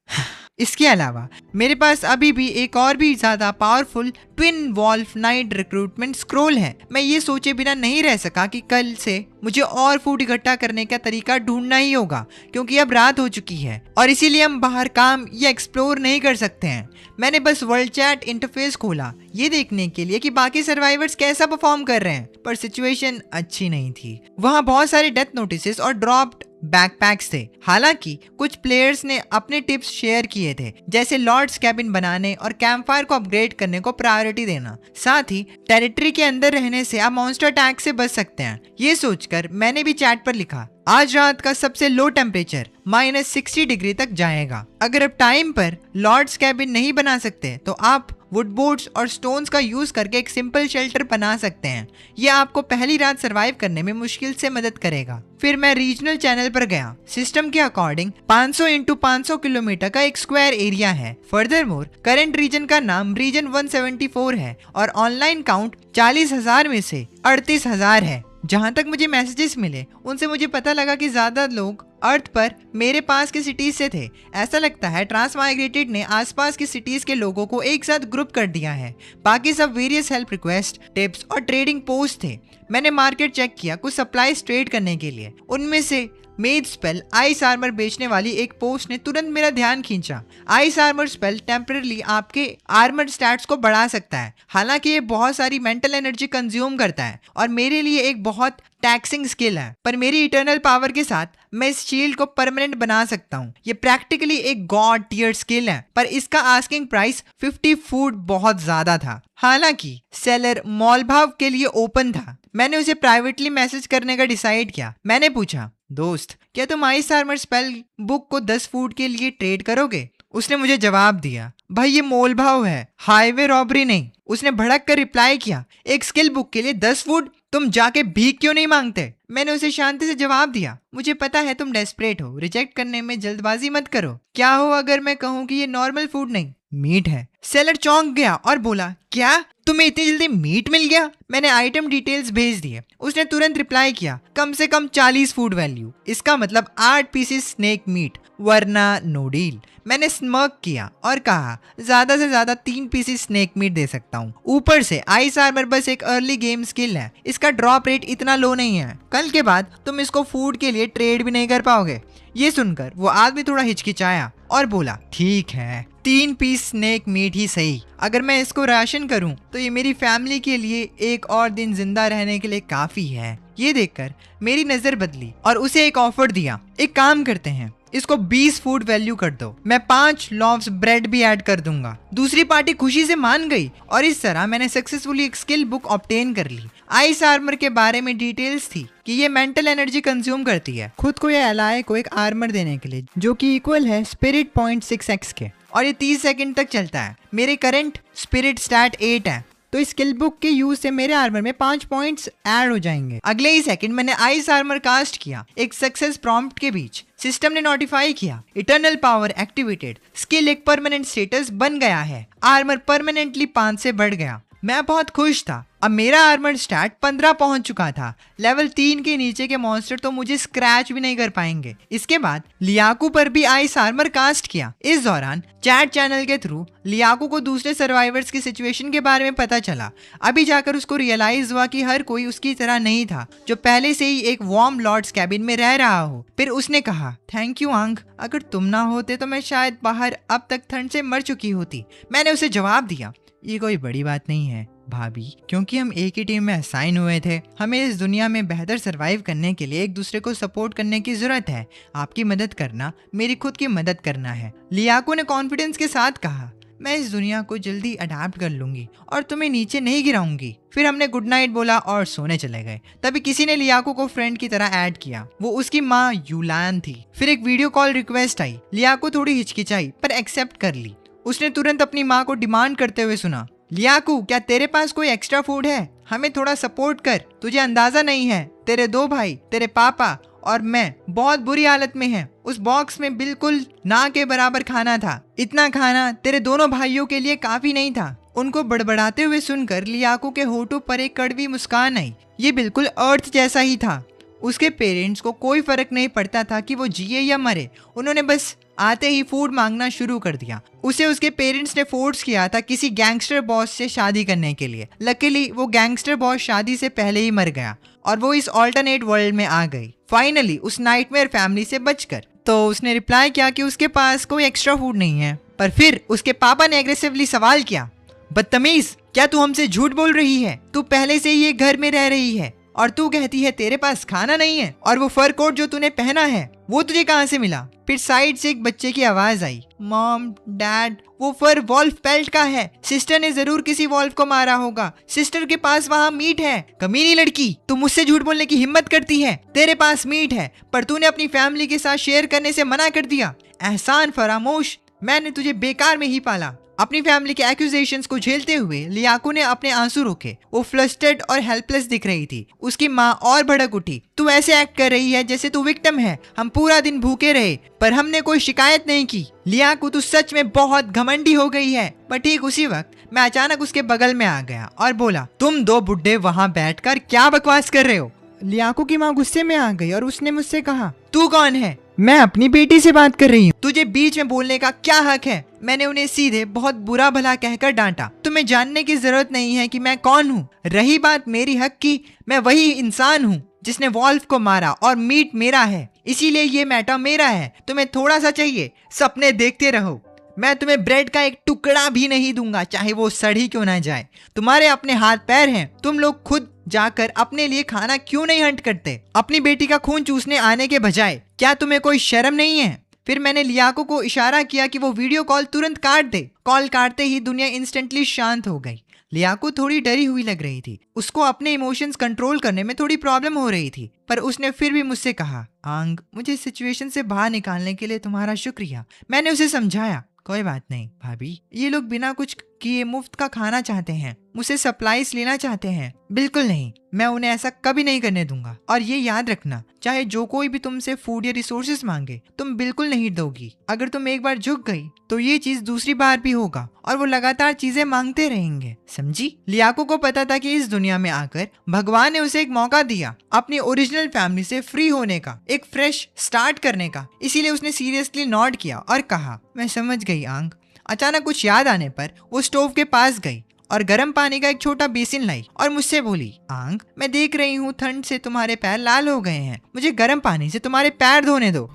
इसके अलावा मेरे पास अभी भी एक और भी ज्यादा powerful twin wolf knight recruitment scroll है। मैं ये सोचे बिना नहीं रह सका कि कल से मुझे और फूड इकट्ठा करने का तरीका ढूंढना ही होगा, क्योंकि अब रात हो चुकी है और इसीलिए हम बाहर काम या एक्सप्लोर नहीं कर सकते हैं। मैंने बस वर्ल्ड चैट इंटरफेस खोला ये देखने के लिए कि बाकी सर्वाइवर्स कैसा परफॉर्म कर रहे हैं, पर सिचुएशन अच्छी नहीं थी। वहाँ बहुत सारे डेथ नोटिसेस और ड्रॉप्ड बैकपैक्स थे। हालांकि कुछ प्लेयर्स ने अपने टिप्स शेयर किए थे, जैसे लॉर्ड्स कैबिन बनाने और कैंपफायर को अपग्रेड करने को प्रायोरिटी देना। साथ ही टेरिटरी के अंदर रहने से आप मॉन्स्टर अटैक से बच सकते हैं। ये सोचकर मैंने भी चैट पर लिखा, आज रात का सबसे लो टेम्परेचर -60 डिग्री तक जाएगा। अगर आप टाइम पर लॉर्ड्स कैबिन नहीं बना सकते तो आप वुड बोर्ड्स और स्टोन्स का यूज करके एक सिंपल शेल्टर बना सकते हैं। यह आपको पहली रात सरवाइव करने में मुश्किल से मदद करेगा। फिर मैं रीजनल चैनल पर गया। सिस्टम के अकॉर्डिंग 500 × 500 किलोमीटर का एक स्क्वायर एरिया है। फर्दरमोर करंट रीजन का नाम रीजन 174 है और ऑनलाइन काउंट 40,000 में से 38,000 है। जहां तक मुझे मैसेजेस मिले उनसे मुझे पता लगा कि ज्यादा लोग अर्थ पर मेरे पास के सिटीज से थे। ऐसा लगता है ट्रांसमाइग्रेटेड ने आसपास की सिटीज के लोगों को एक साथ ग्रुप कर दिया है। बाकी सब वेरियस हेल्प रिक्वेस्ट, टिप्स और ट्रेडिंग पोस्ट थे। मैंने मार्केट चेक किया कुछ सप्लाईज ट्रेड करने के लिए। उनमें से मेड स्पेल आइस आर्मर बेचने वाली एक पोस्ट ने तुरंत मेरा ध्यान खींचा। आइस आर्मर स्पेल टेम्पररी आपके आर्मर स्टैट्स को बढ़ा सकता है। हालांकि ये बहुत सारी मेंटल एनर्जी कंज्यूम करता है और मेरे लिए एक बहुत टैक्सिंग स्किल है, पर मेरी इटर्नल पावर के साथ मैं इस शील्ड को परमानेंट बना सकता हूँ। ये प्रैक्टिकली एक गॉड टियर स्किल है, पर इसका आस्किंग प्राइस 50 फूड बहुत ज्यादा था। हालांकि सेलर मॉल भाव के लिए ओपन था। मैंने उसे प्राइवेटली मैसेज करने का डिसाइड किया। मैंने पूछा, दोस्त क्या तुम आइस आर्मर स्पेल बुक को 10 फूड के लिए ट्रेड करोगे? उसने मुझे जवाब दिया, भाई ये मोल भाव है, हाईवे रॉबरी नहीं। उसने भड़क कर रिप्लाई किया, एक स्किल बुक के लिए 10 फूड? तुम जाके भीख क्यों नहीं मांगते? मैंने उसे शांति से जवाब दिया, मुझे पता है तुम डेस्परेट हो, रिजेक्ट करने में जल्दबाजी मत करो। क्या हो अगर मैं कहूँ कि ये नॉर्मल फूड नहीं मीट है? सेलर चौंक गया और बोला, क्या तुम्हें इतनी जल्दी मीट मिल गया? मैंने आइटम डिटेल्स भेज दिए। उसने तुरंत रिप्लाई किया, कम से कम 40 फूड वैल्यू, इसका मतलब 8 पीसेस स्नेक मीट, वरना नो डील। मैंने स्मर्क किया और कहा, ज्यादा से ज्यादा 3 पीसेस स्नेक मीट दे सकता हूँ। ऊपर से आइस आर्मर बस एक अर्ली गेम स्किल है, इसका ड्रॉप रेट इतना लो नहीं है। कल के बाद तुम इसको फूड के लिए ट्रेड भी नहीं कर पाओगे। ये सुनकर वो आदमी थोड़ा हिचकिचाया और बोला, ठीक है 3 पीस स्नेक मीट ही सही। अगर मैं इसको राशन करूं तो ये मेरी फैमिली के लिए एक और दिन जिंदा रहने के लिए काफी है। ये देखकर मेरी नजर बदली और उसे एक ऑफर दिया, एक काम करते हैं, इसको 20 फूड वैल्यू कर दो, मैं 5 लॉफ्स ब्रेड भी ऐड कर दूंगा। दूसरी पार्टी खुशी से मान गई और इस तरह मैंने सक्सेसफुली एक स्किल बुक ऑब्टेन कर ली। आइस आर्मर के बारे में डिटेल्स थी कि ये मेंटल एनर्जी कंज्यूम करती है खुद को या एलाय को एक आर्मर देने के लिए, जो कि इक्वल है स्पिरिट पॉइंट 6x के, और ये 30 सेकंड तक चलता है। मेरे करंट स्पिरिट स्टैट 8 है, तो इस स्किल बुक के यूज से मेरे आर्मर में 5 पॉइंट्स ऐड हो जाएंगे। अगले ही सेकंड मैंने आइस आर्मर कास्ट किया। एक सक्सेस प्रॉम्प्ट के बीच सिस्टम ने नोटिफाई किया, इटर्नल पावर एक्टिवेटेड, स्किल एक परमानेंट स्टेटस बन गया है, आर्मर परमानेंटली 5 से बढ़ गया। मैं बहुत खुश था। अब मेरा आर्मर स्टैट 15 पहुंच चुका था। लेवल 3 के नीचे के मॉन्स्टर तो मुझे स्क्रैच भी नहीं कर पाएंगे। इसके बाद लियाकू पर भी आइस आर्मर कास्ट किया। इस दौरान चैट चैनल के थ्रू लियाकू को दूसरे सर्वाइवर्स की सिचुएशन के बारे में पता चला। अभी जाकर उसको रियलाइज हुआ कि हर कोई उसकी तरह नहीं था, जो पहले से ही एक वार्म लॉर्ड्स कैबिन में रह रहा हो। फिर उसने कहा, थैंक यू आंग, अगर तुम ना होते तो मैं शायद बाहर अब तक ठंड से मर चुकी होती। मैंने उसे जवाब दिया, ये कोई बड़ी बात नहीं है भाभी, क्योंकि हम एक ही टीम में असाइन हुए थे। हमें इस दुनिया में बेहतर सरवाइव करने के लिए एक दूसरे को सपोर्ट करने की जरूरत है। आपकी मदद करना मेरी खुद की मदद करना है। लियाको ने कॉन्फिडेंस के साथ कहा, मैं इस दुनिया को जल्दी अडाप्ट कर लूंगी और तुम्हें नीचे नहीं गिराऊंगी। फिर हमने गुड नाइट बोला और सोने चले गए। तभी किसी ने लियाको को फ्रेंड की तरह ऐड किया। वो उसकी माँ यूलान थी। फिर एक वीडियो कॉल रिक्वेस्ट आई। लियाको थोड़ी हिचकिचाई पर एक्सेप्ट कर ली। उसने तुरंत अपनी माँ को डिमांड करते हुए सुना, लियाको क्या तेरे पास कोई एक्स्ट्रा फूड है? हमें थोड़ा सपोर्ट कर। तुझे अंदाजा नहीं है, तेरे 2 भाई, तेरे पापा और मैं बहुत बुरी हालत में हैं। उस बॉक्स में बिल्कुल ना के बराबर खाना था। इतना खाना तेरे दोनों भाइयों के लिए काफी नहीं था। उनको बड़बड़ाते हुए सुनकर लियाको के होठों पर एक कड़वी मुस्कान आई। ये बिल्कुल अर्थ जैसा ही था। उसके पेरेंट्स को कोई फर्क नहीं पड़ता था कि वो जिए या मरे। उन्होंने बस आते ही फूड मांगना शुरू कर दिया। उसे उसके पेरेंट्स ने फोर्स किया था किसी गैंगस्टर बॉस से शादी करने के लिए। लकीली वो गैंगस्टर बॉस शादी से पहले ही मर गया और वो इस ऑल्टरनेट वर्ल्ड में आ गई, फाइनली उस नाइटमेयर फैमिली से बचकर। तो उसने रिप्लाई किया कि उसके पास कोई एक्स्ट्रा फूड नहीं है। पर फिर उसके पापा ने एग्रेसिवली सवाल किया, बदतमीज, क्या तू हमसे झूठ बोल रही है? तू पहले से ही ये घर में रह रही है और तू कहती है तेरे पास खाना नहीं है। और वो फर कोट जो तूने पहना है वो तुझे कहाँ से मिला? फिर साइड से एक बच्चे की आवाज आई, मॉम, डैड, वो फर वॉल्फ पेल्ट का है। सिस्टर ने जरूर किसी वॉल्फ को मारा होगा। सिस्टर के पास वहाँ मीट है। कमीनी लड़की, तू मुझसे झूठ बोलने की हिम्मत करती है। तेरे पास मीट है पर तूने अपनी फैमिली के साथ शेयर करने से मना कर दिया। एहसान फरामोश, मैंने तुझे बेकार में ही पाला। अपनी फैमिली के एक्यूजेशंस को झेलते हुए लियाको ने अपने आंसू रोके। वो फ्लस्टर्ड और हेल्पलेस दिख रही थी। उसकी माँ और भड़क उठी, तू ऐसे एक्ट कर रही है जैसे तू विक्टिम है। हम पूरा दिन भूखे रहे पर हमने कोई शिकायत नहीं की। लियाको, तू सच में बहुत घमंडी हो गई है। पर ठीक उसी वक्त मैं अचानक उसके बगल में आ गया और बोला, तुम 2 बुड्ढे वहाँ बैठकर क्या बकवास कर रहे हो? लियाको की माँ गुस्से में आ गई और उसने मुझसे कहा, तू कौन है? मैं अपनी बेटी से बात कर रही हूँ। तुझे बीच में बोलने का क्या हक है? मैंने उन्हें सीधे बहुत बुरा भला कहकर डांटा। तुम्हें जानने की जरूरत नहीं है कि मैं कौन हूँ। रही बात मेरी हक की, मैं वही इंसान हूँ जिसने वॉल्फ को मारा और मीट मेरा है, इसीलिए ये मैटर मेरा है। तुम्हें थोड़ा सा चाहिए, सपने देखते रहो। मैं तुम्हें ब्रेड का एक टुकड़ा भी नहीं दूंगा, चाहे वो सड़ी क्यों ना जाए। तुम्हारे अपने हाथ पैर हैं, तुम लोग खुद जाकर अपने लिए खाना क्यों नहीं हंट करते? अपनी बेटी का खून चूसने आने के बजाय क्या तुम्हें कोई शर्म नहीं है? फिर मैंने लियाको को इशारा किया कि वो वीडियो कॉल तुरंत काट दे। कॉल काटते ही दुनिया इंस्टेंटली शांत हो गई। लियाको थोड़ी डरी हुई लग रही थी। उसको अपने इमोशंस कंट्रोल करने में थोड़ी प्रॉब्लम हो रही थी। पर उसने फिर भी मुझसे कहा, आंग, मुझे सिचुएशन से बाहर निकालने के लिए तुम्हारा शुक्रिया। मैंने उसे समझाया, कोई बात नहीं भाभी, ये लोग बिना कुछ किए मुफ्त का खाना चाहते हैं, मुझसे सप्लाईज लेना चाहते हैं। बिल्कुल नहीं, मैं उन्हें ऐसा कभी नहीं करने दूंगा। और ये याद रखना, चाहे जो कोई भी तुमसे फूड या रिसोर्सेज मांगे, तुम बिल्कुल नहीं दोगी। अगर तुम एक बार झुक गई तो ये चीज दूसरी बार भी होगा और वो लगातार चीजें मांगते रहेंगे, समझी? लियाको को पता था कि इस दुनिया में आकर भगवान ने उसे एक मौका दिया अपनी ओरिजिनल फैमिली से फ्री होने का, एक फ्रेश स्टार्ट करने का। इसीलिए उसने सीरियसली नॉड किया और कहा, मैं समझ गई आंग। अचानक कुछ याद आने पर वो स्टोव के पास गई और गर्म पानी का एक छोटा बेसिन लाई और मुझसे बोली, आंग, मैं देख रही हूँ ठंड से तुम्हारे पैर लाल हो गए हैं, मुझे गर्म पानी से तुम्हारे पैर धोने दो।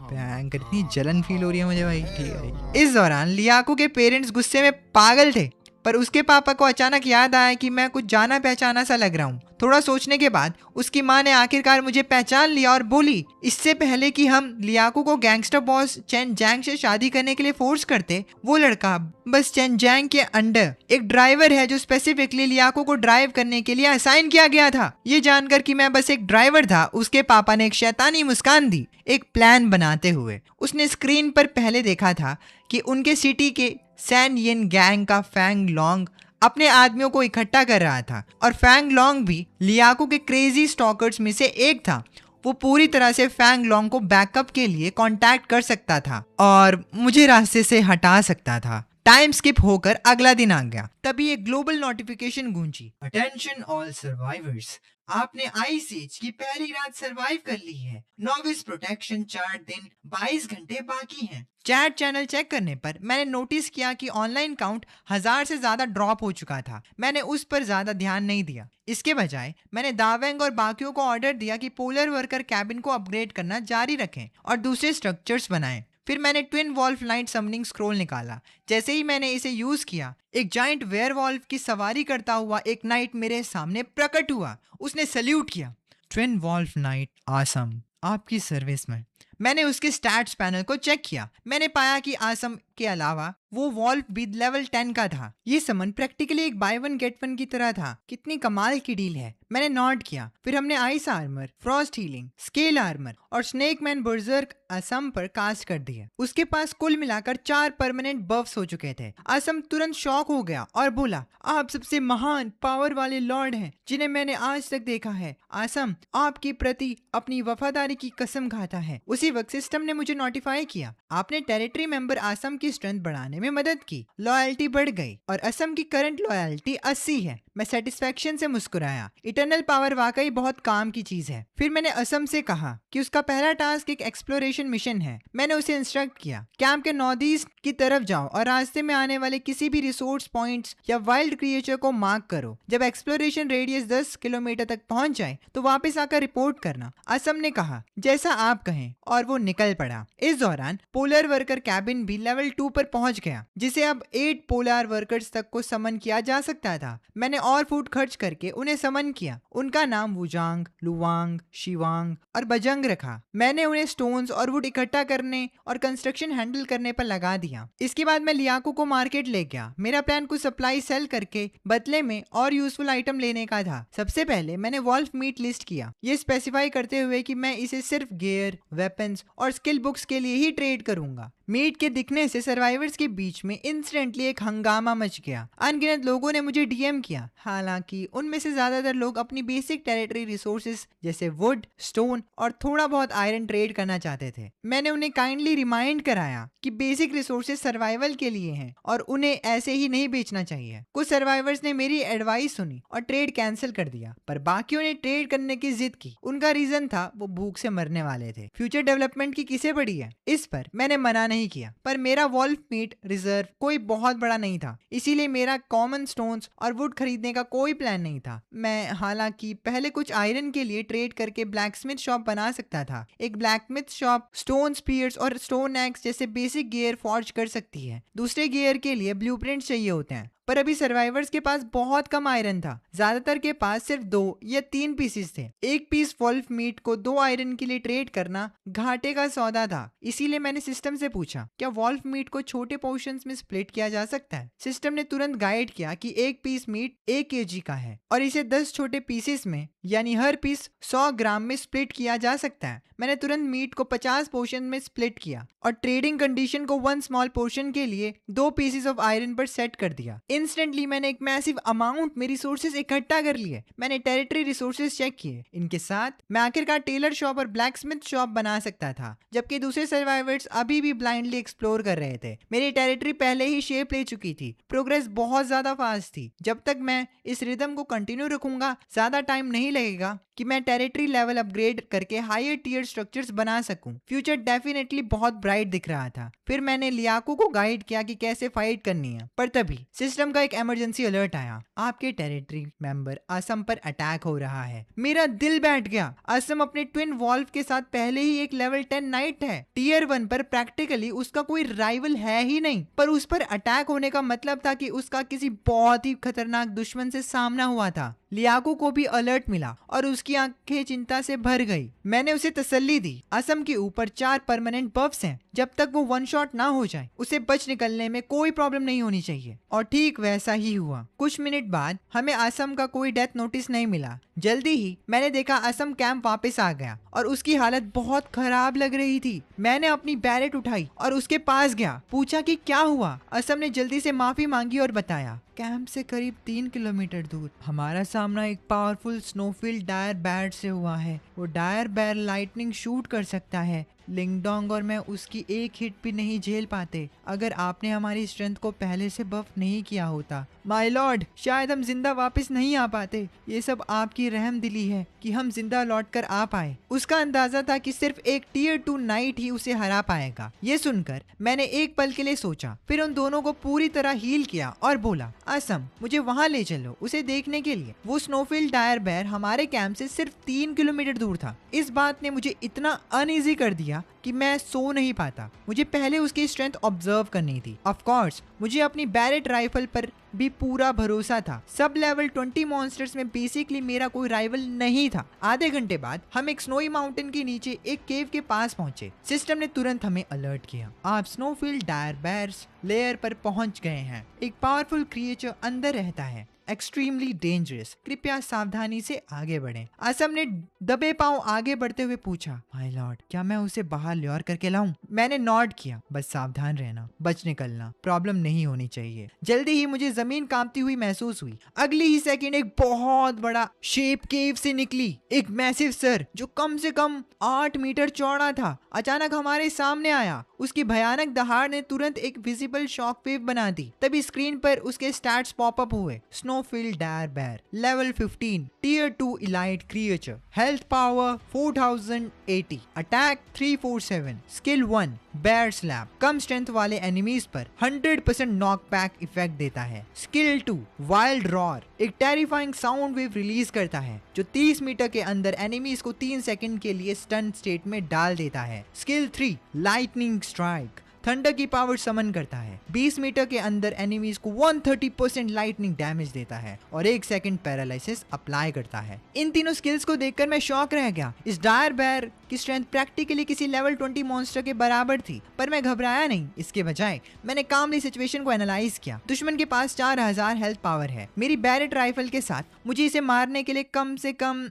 इतनी जलन फील हो रही है मुझे भाई। ठीक है। इस दौरान लियाको के पेरेंट्स गुस्से में पागल थे, पर उसके पापा को अचानक याद आया कि मैं कुछ जाना पहचाना सा लग रहा हूँ। थोड़ा सोचने के बाद उसकी माँ ने आखिरकार मुझे पहचान लिया और बोली, इससे पहले कि हम लियाको को गैंगस्टर बॉस चेन जैंग से शादी करने के लिए फोर्स करते, वो लड़का बस चेन जैंग के अंडर एक ड्राइवर है जो स्पेसिफिकली लियाको को ड्राइव करने के लिए असाइन किया गया था। ये जानकर कि मैं बस एक ड्राइवर था, उसके पापा ने एक शैतानी मुस्कान दी, एक प्लान बनाते हुए। उसने स्क्रीन पर पहले देखा था कि उनके सिटी के सैन येन गैंग का फैंग लॉन्ग अपने आदमियों को इकट्ठा कर रहा था और फैंग लॉन्ग भी लियाको के क्रेजी स्टॉकर्स में से एक था। वो पूरी तरह से फैंग लॉन्ग को बैकअप के लिए कांटेक्ट कर सकता था और मुझे रास्ते से हटा सकता था। टाइम स्किप होकर अगला दिन आ गया। तभी एक ग्लोबल नोटिफिकेशन गूंजी, अटेंशन ऑल सर्वाइवर्स, आपने आइस एज की पहली रात सरवाइव कर ली है। नोविस प्रोटेक्शन 4 दिन 22 घंटे बाकी हैं। चैट चैनल चेक करने पर मैंने नोटिस किया कि ऑनलाइन काउंट 1000 से ज्यादा ड्रॉप हो चुका था। मैंने उस पर ज्यादा ध्यान नहीं दिया। इसके बजाय मैंने दावेंग और बाकियों को ऑर्डर दिया कि पोलर वर्कर कैबिन को अपग्रेड करना जारी रखें और दूसरे स्ट्रक्चर्स बनाएं। फिर मैंने twin wolf knight summoning scroll निकाला। जैसे ही मैंने इसे यूज किया, एक जाइंट वेयरवॉल्फ की सवारी करता हुआ एक नाइट मेरे सामने प्रकट हुआ। उसने सल्यूट किया। ट्विन वॉल्फ नाइट आसम, आपकी सर्विस में। मैंने उसके स्टैट्स पैनल को चेक किया। मैंने पाया कि आसम के अलावा वो वॉल्फ भी लेवल 10 का था। ये समन प्रैक्टिकली एक बाय वन गेट वन की तरह था। कितनी कमाल की डील है। मैंने नॉट किया। फिर हमने ice armour, Frost healing, scale armour और स्नेक मैन बर्जर्क असम पर कास्ट कर दिया। उसके पास कुल मिलाकर 4 परमानेंट बफ्स हो चुके थे। असम तुरंत शॉक हो गया और बोला, आप सबसे महान पावर वाले लॉर्ड हैं जिन्हें मैंने आज तक देखा है। असम आपके प्रति अपनी वफादारी की कसम खाता है। उसी वक्त सिस्टम ने मुझे नोटिफाई किया, आपने टेरिटरी मेंबर असम की स्ट्रेंथ बढ़ाने में मदद की। लॉयल्टी बढ़ गई और असम की करंट लॉयल्टी 80 है। मैं सेटिस्फेक्शन से मुस्कुराया। इटर्नल पावर वाकई बहुत काम की चीज है। फिर मैंने असम से कहा कि उसका पहला टास्क एक एक्सप्लोरेशन मिशन है। मैंने उसे इंस्ट्रक्ट किया, कैंप के नॉर्थ ईस्ट की तरफ जाओ और रास्ते में आने वाले किसी भी रिसोर्स पॉइंट्स या वाइल्ड क्रिएचर को मार्क करो। जब एक्सप्लोरेशन रेडियस 10 किलोमीटर तक पहुंच जाए तो वापस आकर रिपोर्ट करना। असम ने कहा, जैसा आप कहें, और वो निकल पड़ा। इस दौरान पोलर वर्कर कैबिन भी लेवल 2 पर पहुंच गया, जिसे अब 8 पोलर वर्कर्स तक को समन किया जा सकता था। मैंने और फूड खर्च करके उन्हें समन किया। उनका नाम वुजांग, लुवांग, शिवांग और बजंग रखा। मैंने उन्हें स्टोन्स और वुड इकट्ठा करने और कंस्ट्रक्शन हैंडल करने पर लगा दिया। इसके बाद मैं लियाको को मार्केट ले गया। मेरा प्लान कुछ सप्लाई सेल करके बदले में और यूजफुल आइटम लेने का था। सबसे पहले मैंने वॉल्फ मीट लिस्ट किया, ये स्पेसिफाई करते हुए कि मैं इसे सिर्फ गियर, वेपन्स और स्किल बुक्स के लिए ही ट्रेड करूंगा। मीट के दिखने से सर्वाइवर्स के बीच में इंस्टेंटली एक हंगामा मच गया। अनगिनत लोगों ने मुझे डीएम किया। हालांकि उनमें से ज्यादातर लोग अपनी बेसिक टेरिटरी रिसोर्सेज जैसे वुड, स्टोन और थोड़ा बहुत आयरन ट्रेड करना चाहते थे। मैंने उन्हें काइंडली रिमाइंड कराया कि बेसिक रिसोर्सेज सर्वाइवल के लिए हैं और उन्हें ऐसे ही नहीं बेचना चाहिए। कुछ सर्वाइवर्स ने मेरी एडवाइस सुनी और ट्रेड कैंसिल कर दिया, पर बाकियों ने ट्रेड करने की जिद की। उनका रीजन था वो भूख से मरने वाले थे। फ्यूचर डेवलपमेंट की किसे पड़ी है? इस पर मैंने मना नहीं किया, पर मेरा वॉल्फ मीट रिजर्व कोई बहुत बड़ा नहीं था, इसीलिए मेरा कॉमन स्टोन्स और वुड खरीदने का कोई प्लान नहीं था। मैं हालांकि पहले कुछ आयरन के लिए ट्रेड करके ब्लैकस्मिथ शॉप बना सकता था। एक ब्लैकस्मिथ शॉप स्टोन स्पीयर्स और स्टोन एक्स जैसे बेसिक गियर फॉर्ज कर सकती है। दूसरे गियर के लिए ब्लूप्रिंट चाहिए होते हैं, पर अभी सर्वाइवर्स के पास बहुत कम आयरन था। ज्यादातर के पास सिर्फ 2 या 3 पीसेस थे। एक पीस वॉल्फ मीट को 2 आयरन के लिए ट्रेड करना घाटे का सौदा था। इसीलिए मैंने सिस्टम से पूछा, क्या वॉल्फ मीट को छोटे पोर्शंस में स्प्लिट किया जा सकता है? सिस्टम ने तुरंत गाइड किया कि एक पीस मीट 1 kg का है और इसे 10 छोटे पीसेस में, यानी हर पीस 100 ग्राम में स्प्लिट किया जा सकता है। मैंने तुरंत मीट को 50 पोर्शन में स्प्लिट किया और ट्रेडिंग कंडीशन को 1 स्मॉल पोर्शन के लिए 2 पीसेस ऑफ आयरन पर सेट कर दिया। इंस्टेंटली मैंने एक मैसिव अमाउंट में रिसोर्सेज इकट्ठा कर लिए। मैंने टेरिटरी रिसोर्सेज चेक किए। इनके साथ मैं आखिरकार टेलर शॉप और ब्लैकस्मिथ शॉप बना सकता था, जबकि दूसरे सर्वाइवर्स अभी भी ब्लाइंडली एक्सप्लोर कर रहे थे। मेरी टेरिटरी पहले ही शेप ले चुकी थी। प्रोग्रेस बहुत ज्यादा फास्ट थी। जब तक मैं इस रिदम को कंटिन्यू रखूंगा, ज्यादा टाइम नहीं लगेगा कि मैं टेरिटरी लेवल अपग्रेड करके हायर टियर स्ट्रक्चर्स बना सकूं। फ्यूचर डेफिनेटली बहुत ब्राइट दिख रहा था। फिर मैंने लियाको को गाइड किया कि कैसे फाइट करनी है, पर तभी सिस्टम का एक इमरजेंसी अलर्ट आया। आपके टेरिटरी मेंबर असम पर अटैक हो रहा है। मेरा दिल बैठ गया। असम अपने ट्विन वॉल्फ के साथ पहले ही एक लेवल 10 नाइट है। टियर 1 पर प्रैक्टिकली उसका कोई राइवल है ही नहीं, पर उस पर अटैक होने का मतलब था कि उसका किसी बहुत ही खतरनाक दुश्मन से सामना हुआ था। लियाको को भी अलर्ट मिला और उसकी आंखें चिंता से भर गई। मैंने उसे तसल्ली दी, असम के ऊपर 4 परमानेंट बफ्स हैं। जब तक वो 1 शॉट ना हो जाए, उसे बच निकलने में कोई प्रॉब्लम नहीं होनी चाहिए। और ठीक वैसा ही हुआ। कुछ मिनट बाद हमें असम का कोई डेथ नोटिस नहीं मिला। जल्दी ही मैंने देखा असम कैंप वापस आ गया और उसकी हालत बहुत खराब लग रही थी। मैंने अपनी बैरेट उठाई और उसके पास गया, पूछा कि क्या हुआ। असम ने जल्दी से माफी मांगी और बताया, कैंप से करीब 3 किलोमीटर दूर हमारा सामना एक पावरफुल स्नोफील्ड डायर बैर से हुआ है। वो डायर बैर लाइटनिंग शूट कर सकता है। लिंगडोंग और मैं उसकी एक हिट भी नहीं झेल पाते अगर आपने हमारी स्ट्रेंथ को पहले से बफ नहीं किया होता। माय लॉर्ड, शायद हम जिंदा वापस नहीं आ पाते। ये सब आपकी रहम दिली है कि हम जिंदा लौट कर आ पाए। उसका अंदाजा था कि सिर्फ एक टियर 2 नाइट ही उसे हरा पाएगा। ये सुनकर मैंने एक पल के लिए सोचा, फिर उन दोनों को पूरी तरह हील किया और बोला, असम मुझे वहां ले चलो उसे देखने के लिए। वो स्नोफील्ड डायर बैर हमारे कैंप से सिर्फ 3 किलोमीटर दूर था। इस बात ने मुझे इतना अनईजी कर दिया गया कि मैं सो नहीं पाता। मुझे पहले उसकी स्ट्रेंथ ऑब्जर्व करनी थी। ऑफ कोर्स मुझे अपनी बैरेट राइफल पर भी पूरा भरोसा था। सब लेवल 20 मॉन्स्टर्स में बेसिकली मेरा कोई राइवल नहीं था। आधे घंटे बाद हम एक स्नोई माउंटेन के नीचे एक केव के पास पहुंचे। सिस्टम ने तुरंत हमें अलर्ट किया, आप स्नोफील्ड डायर बेयर्स लेयर पर पहुंच गए हैं। एक पावरफुल क्रिएचर अंदर रहता है, एक्सट्रीमली डेंजरस, कृपया सावधानी से आगे बढ़ें। असम ने दबे पांव आगे बढ़ते हुए पूछा, माय लॉर्ड, क्या मैं उसे बाहर ल्योर करके लाऊं? मैंने नॉड किया, बस सावधान रहना, बच निकलना, प्रॉब्लम नहीं होनी चाहिए। जल्दी ही मुझे जमीन कांपती हुई महसूस हुई। अगली ही सेकंड एक बहुत बड़ा शेप केव से निकली एक मैसिव सर जो कम से कम 8 मीटर चौड़ा था, अचानक हमारे सामने आया। उसकी भयानक दहाड़ ने तुरंत एक विजिबल शॉक वेव बना दी। तभी स्क्रीन पर उसके स्टैट्स पॉपअप हुए। Snowfield dire bear, level 15, tier 2 elite creature, health power 4080, attack 347, skill 1 bear slap, कम स्ट्रेंथ वाले एनिमीज पर 100% नॉकबैक इफेक्ट देता है। स्किल 2 वाइल्ड रॉर, एक टेरिफाइंग साउंड वेव रिलीज करता है जो 30 मीटर के अंदर एनिमीज को 3 सेकंड के लिए स्टन स्टेट में डाल देता है। स्किल 3 लाइटनिंग स्ट्राइक, थंडर की पावर समन करता है, 20 मीटर के अंदर एनिमीज को 130% लाइटनिंग डैमेज देता है और 1 सेकंड पैरालिसिस अप्लाई करता है। इन तीनों स्किल्स को देखकर मैं शॉक रह गया। इस डायर बेयर की स्ट्रेंथ प्रैक्टिकली किसी लेवल 20 मॉन्स्टर के बराबर थी, पर मैं घबराया नहीं। इसके बजाय मैंने कामली सिचुएशन को एनालाइज किया। दुश्मन के पास 4000 हेल्थ पावर है। मेरी बैरेट राइफल के साथ मुझे इसे मारने के लिए कम से कम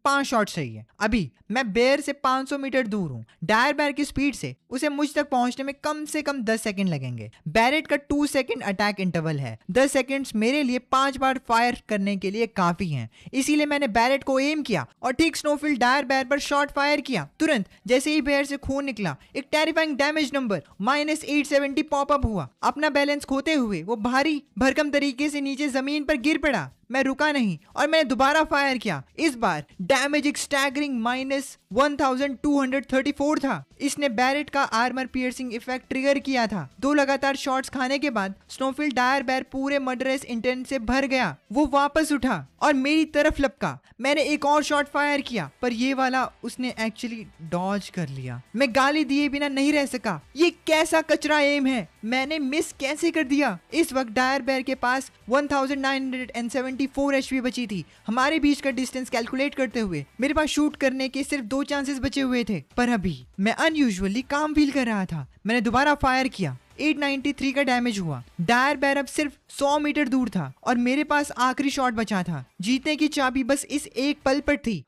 5 शॉट चाहिए। अभी मैं बेयर से 500 मीटर दूर हूँ। डायर बेयर की स्पीड से उसे मुझ तक पहुंचने में कम से कम 10 सेकंड लगेंगे। बैरेट का 2 सेकंड अटैक इंटरवल है। 10 सेकंड्स मेरे लिए 5 बार फायर करने के लिए काफी हैं। इसीलिए मैंने बैरेट को एम किया और ठीक स्नोफील्ड डायर बेयर पर शॉट फायर किया। तुरंत जैसे ही बेयर से खून निकला, एक टेरिफाइंग डैमेज नंबर -870 पॉपअप हुआ। अपना बैलेंस खोते हुए वो भारी भरकम तरीके से नीचे जमीन पर गिर पड़ा। मैं रुका नहीं और मैंने दोबारा फायर किया। इस बार डैमेज एक स्टैगरिंग -1234 था। इसने बैरेट का आर्मर पियर्सिंग इफेक्ट ट्रिगर किया था। 2 लगातार शॉट्स खाने के बाद स्नोफील्ड डायर बेयर पूरे मर्डरस इंटेंट से भर गया। वो वापस उठा और मेरी तरफ लपका। मैंने एक और शॉट फायर किया, पर ये वाला उसने एक्चुअली डॉज कर लिया। मैं गाली दिए बिना नहीं रह सका। ये कैसा कचरा एम है, मैंने मिस कैसे कर दिया? इस वक्त डायर बेयर के पास 1974 एचपी बची थी। हमारे बीच का डिस्टेंस कैलकुलेट करते हुए मेरे पास शूट करने के सिर्फ 2 चांसेस बचे हुए थे, पर अभी मैं अनयूजुअली काम फील कर रहा था। मैंने दोबारा फायर किया। 893 का डैमेज हुआ। डायर बेयर अब सिर्फ 100 मीटर दूर था और मेरे पास आखिरी शॉट बचा था। जीतने की चाबी बस इस एक पल पर थी।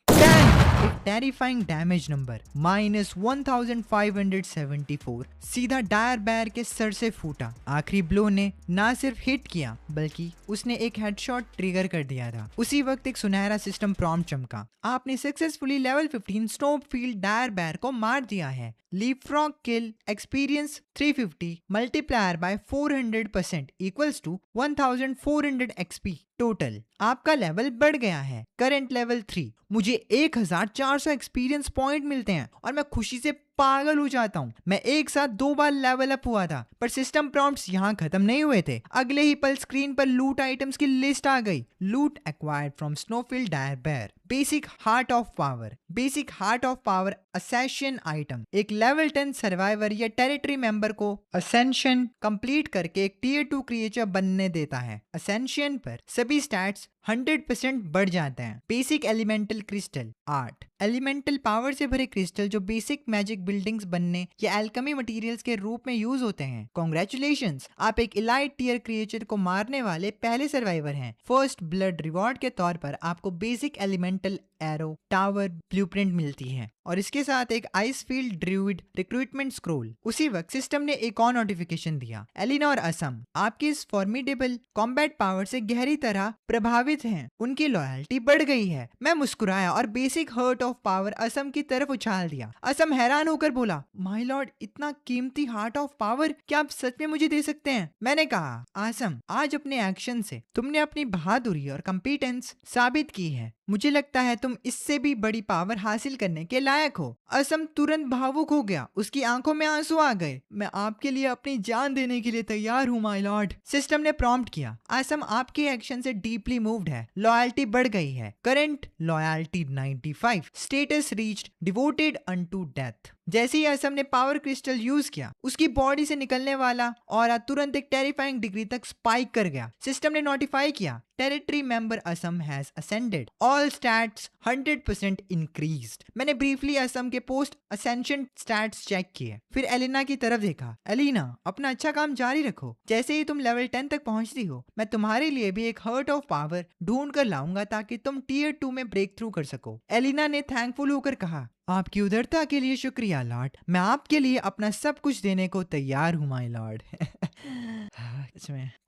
एक टेरिफाइंग डैमेज नंबर -1574 सीधा डायर बेयर के सर से फूटा। आखिरी ब्लो ने ना सिर्फ हिट किया बल्कि उसने एक हेडशॉट ट्रिगर कर दिया था। उसी वक्त एक सुनहरा सिस्टम प्रॉम्प्ट चमका। आपने successfully level 15 snowfield dire bear को मार दिया है। Leapfrog kill experience 350 multiplier by 400% equals to 1400 XP total. आपका लेवल बढ़ गया है, करंट लेवल 3। मुझे 1400 एक्सपीरियंस पॉइंट मिलते हैं और मैं खुशी से पागल हो जाता हूँ। मैं एक साथ 2 बार लेवल अप हुआ था, पर सिस्टम प्रॉम्प्ट्स यहाँ खत्म नहीं हुए थे। अगले ही पल स्क्रीन पर लूट आइटम्स की लिस्ट आ गई। Loot acquired from snowfield dire bear, basic heart of power, basic heart of power ascension item. एक लेवल 10 सर्वाइवर या टेरिटरी मेंबर को असेंशन कंप्लीट करके एक टियर 2 क्रिएचर बनने देता है। असेंशन पर सभी स्टैट्स 100% बढ़ जाते हैं। Basic elemental crystal 8 elemental power से भरे क्रिस्टल जो बेसिक मैजिक बिल्डिंग्स बनने या एल्केमी मटेरियल्स के रूप में यूज होते हैं। कांग्रेचुलेशंस, आप एक इलाइट टियर क्रिएचर को मारने वाले पहले सर्वाइवर हैं। फर्स्ट ब्लड रिवॉर्ड के तौर पर आपको basic elemental arrow tower blueprint मिलती है और इसके साथ एक आइसफील्ड ड्रूइड रिक्रूटमेंट स्क्रोल। उसी वक्त सिस्टम ने एक और नोटिफिकेशन दिया। एलिनोर असम आपकी इस फॉर्मिडेबल कॉम्बैट पावर से गहरी तरह प्रभावित हैं। उनकी लॉयल्टी बढ़ गई है। मैं मुस्कुराया और basic hurt of power Assam की तरफ उछाल दिया। असम हैरान होकर बोला, माय लॉर्ड, इतना कीमती हार्ट ऑफ पावर क्या आप सच में मुझे दे सकते हैं? मैंने कहा, असम, आज अपने एक्शन से तुमने अपनी बहादुरी और कॉम्पिटेंस साबित की है। मुझे लगता है तुम इससे भी बड़ी पावर हासिल करने के लायक हो। असम तुरंत भावुक हो गया। उसकी आंखों में आंसू आ गए। मैं आपके लिए अपनी जान देने के लिए तैयार हूँ माय लॉर्ड, सिस्टम ने प्रॉम्प्ट किया। असम आपके एक्शन से डीपली मूव्ड है। लॉयल्टी बढ़ गई है। Current loyalty 95, status reached devoted unto death. जैसे ही असम ने पावर क्रिस्टल यूज किया, उसकी बॉडी से निकलने वाला ऑरा तुरंत एक टेरिफाइंग डिग्री तक स्पाइक कर गया। सिस्टम ने नोटिफाई किया, territory member Assam has ascended, all stats 100% increased. मैंने ब्रीफली असम के पोस्ट असेंशन स्टैट्स चेक किए, फिर एलिना की तरफ देखा। एलिना, अपना अच्छा काम जारी रखो। जैसे ही तुम लेवल 10 तक पहुंचती हो, मैं तुम्हारे लिए भी एक हर्ट ऑफ पावर ढूंढ कर लाऊंगा ताकि तुम टियर 2 में ब्रेक थ्रू कर सको। एलिना ने थैंकफुल होकर कहा, आपकी उदारता के लिए शुक्रिया लॉर्ड, मैं आपके लिए अपना सब कुछ देने को तैयार हूँ माय लॉर्ड।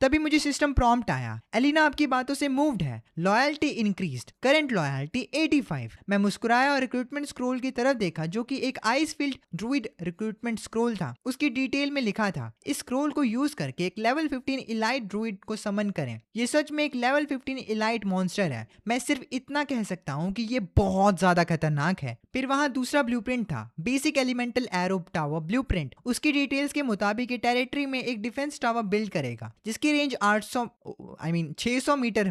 तभी मुझे सिस्टम प्रॉम्प्ट आया, एलिना आपकी बातों से मूव्ड है, लॉयल्टी इंक्रीज्ड, करंट लॉयल्टी 85। मैं मुस्कुराया और रिक्रूटमेंट स्क्रोल की तरफ देखा, जो कि एक ice field druid recruitment scroll था। उसकी डिटेल में लिखा था, इस स्क्रोल को यूज करके एक लेवल 15 इलाइट ड्रूइड को समन करें। ये सच में एक लेवल 15 इलाइट मॉन्स्टर है। मैं सिर्फ इतना कह सकता हूँ कि ये बहुत ज्यादा खतरनाक है। फिर वहां दूसरा ब्लूप्रिंट था, basic elemental arrow tower blueprint. उसकी डिटेल्स के मुताबिक ये टेरिटरी में एक डिफेंस टावर बिल्ड करेगा जिसकी रेंज 600 मीटर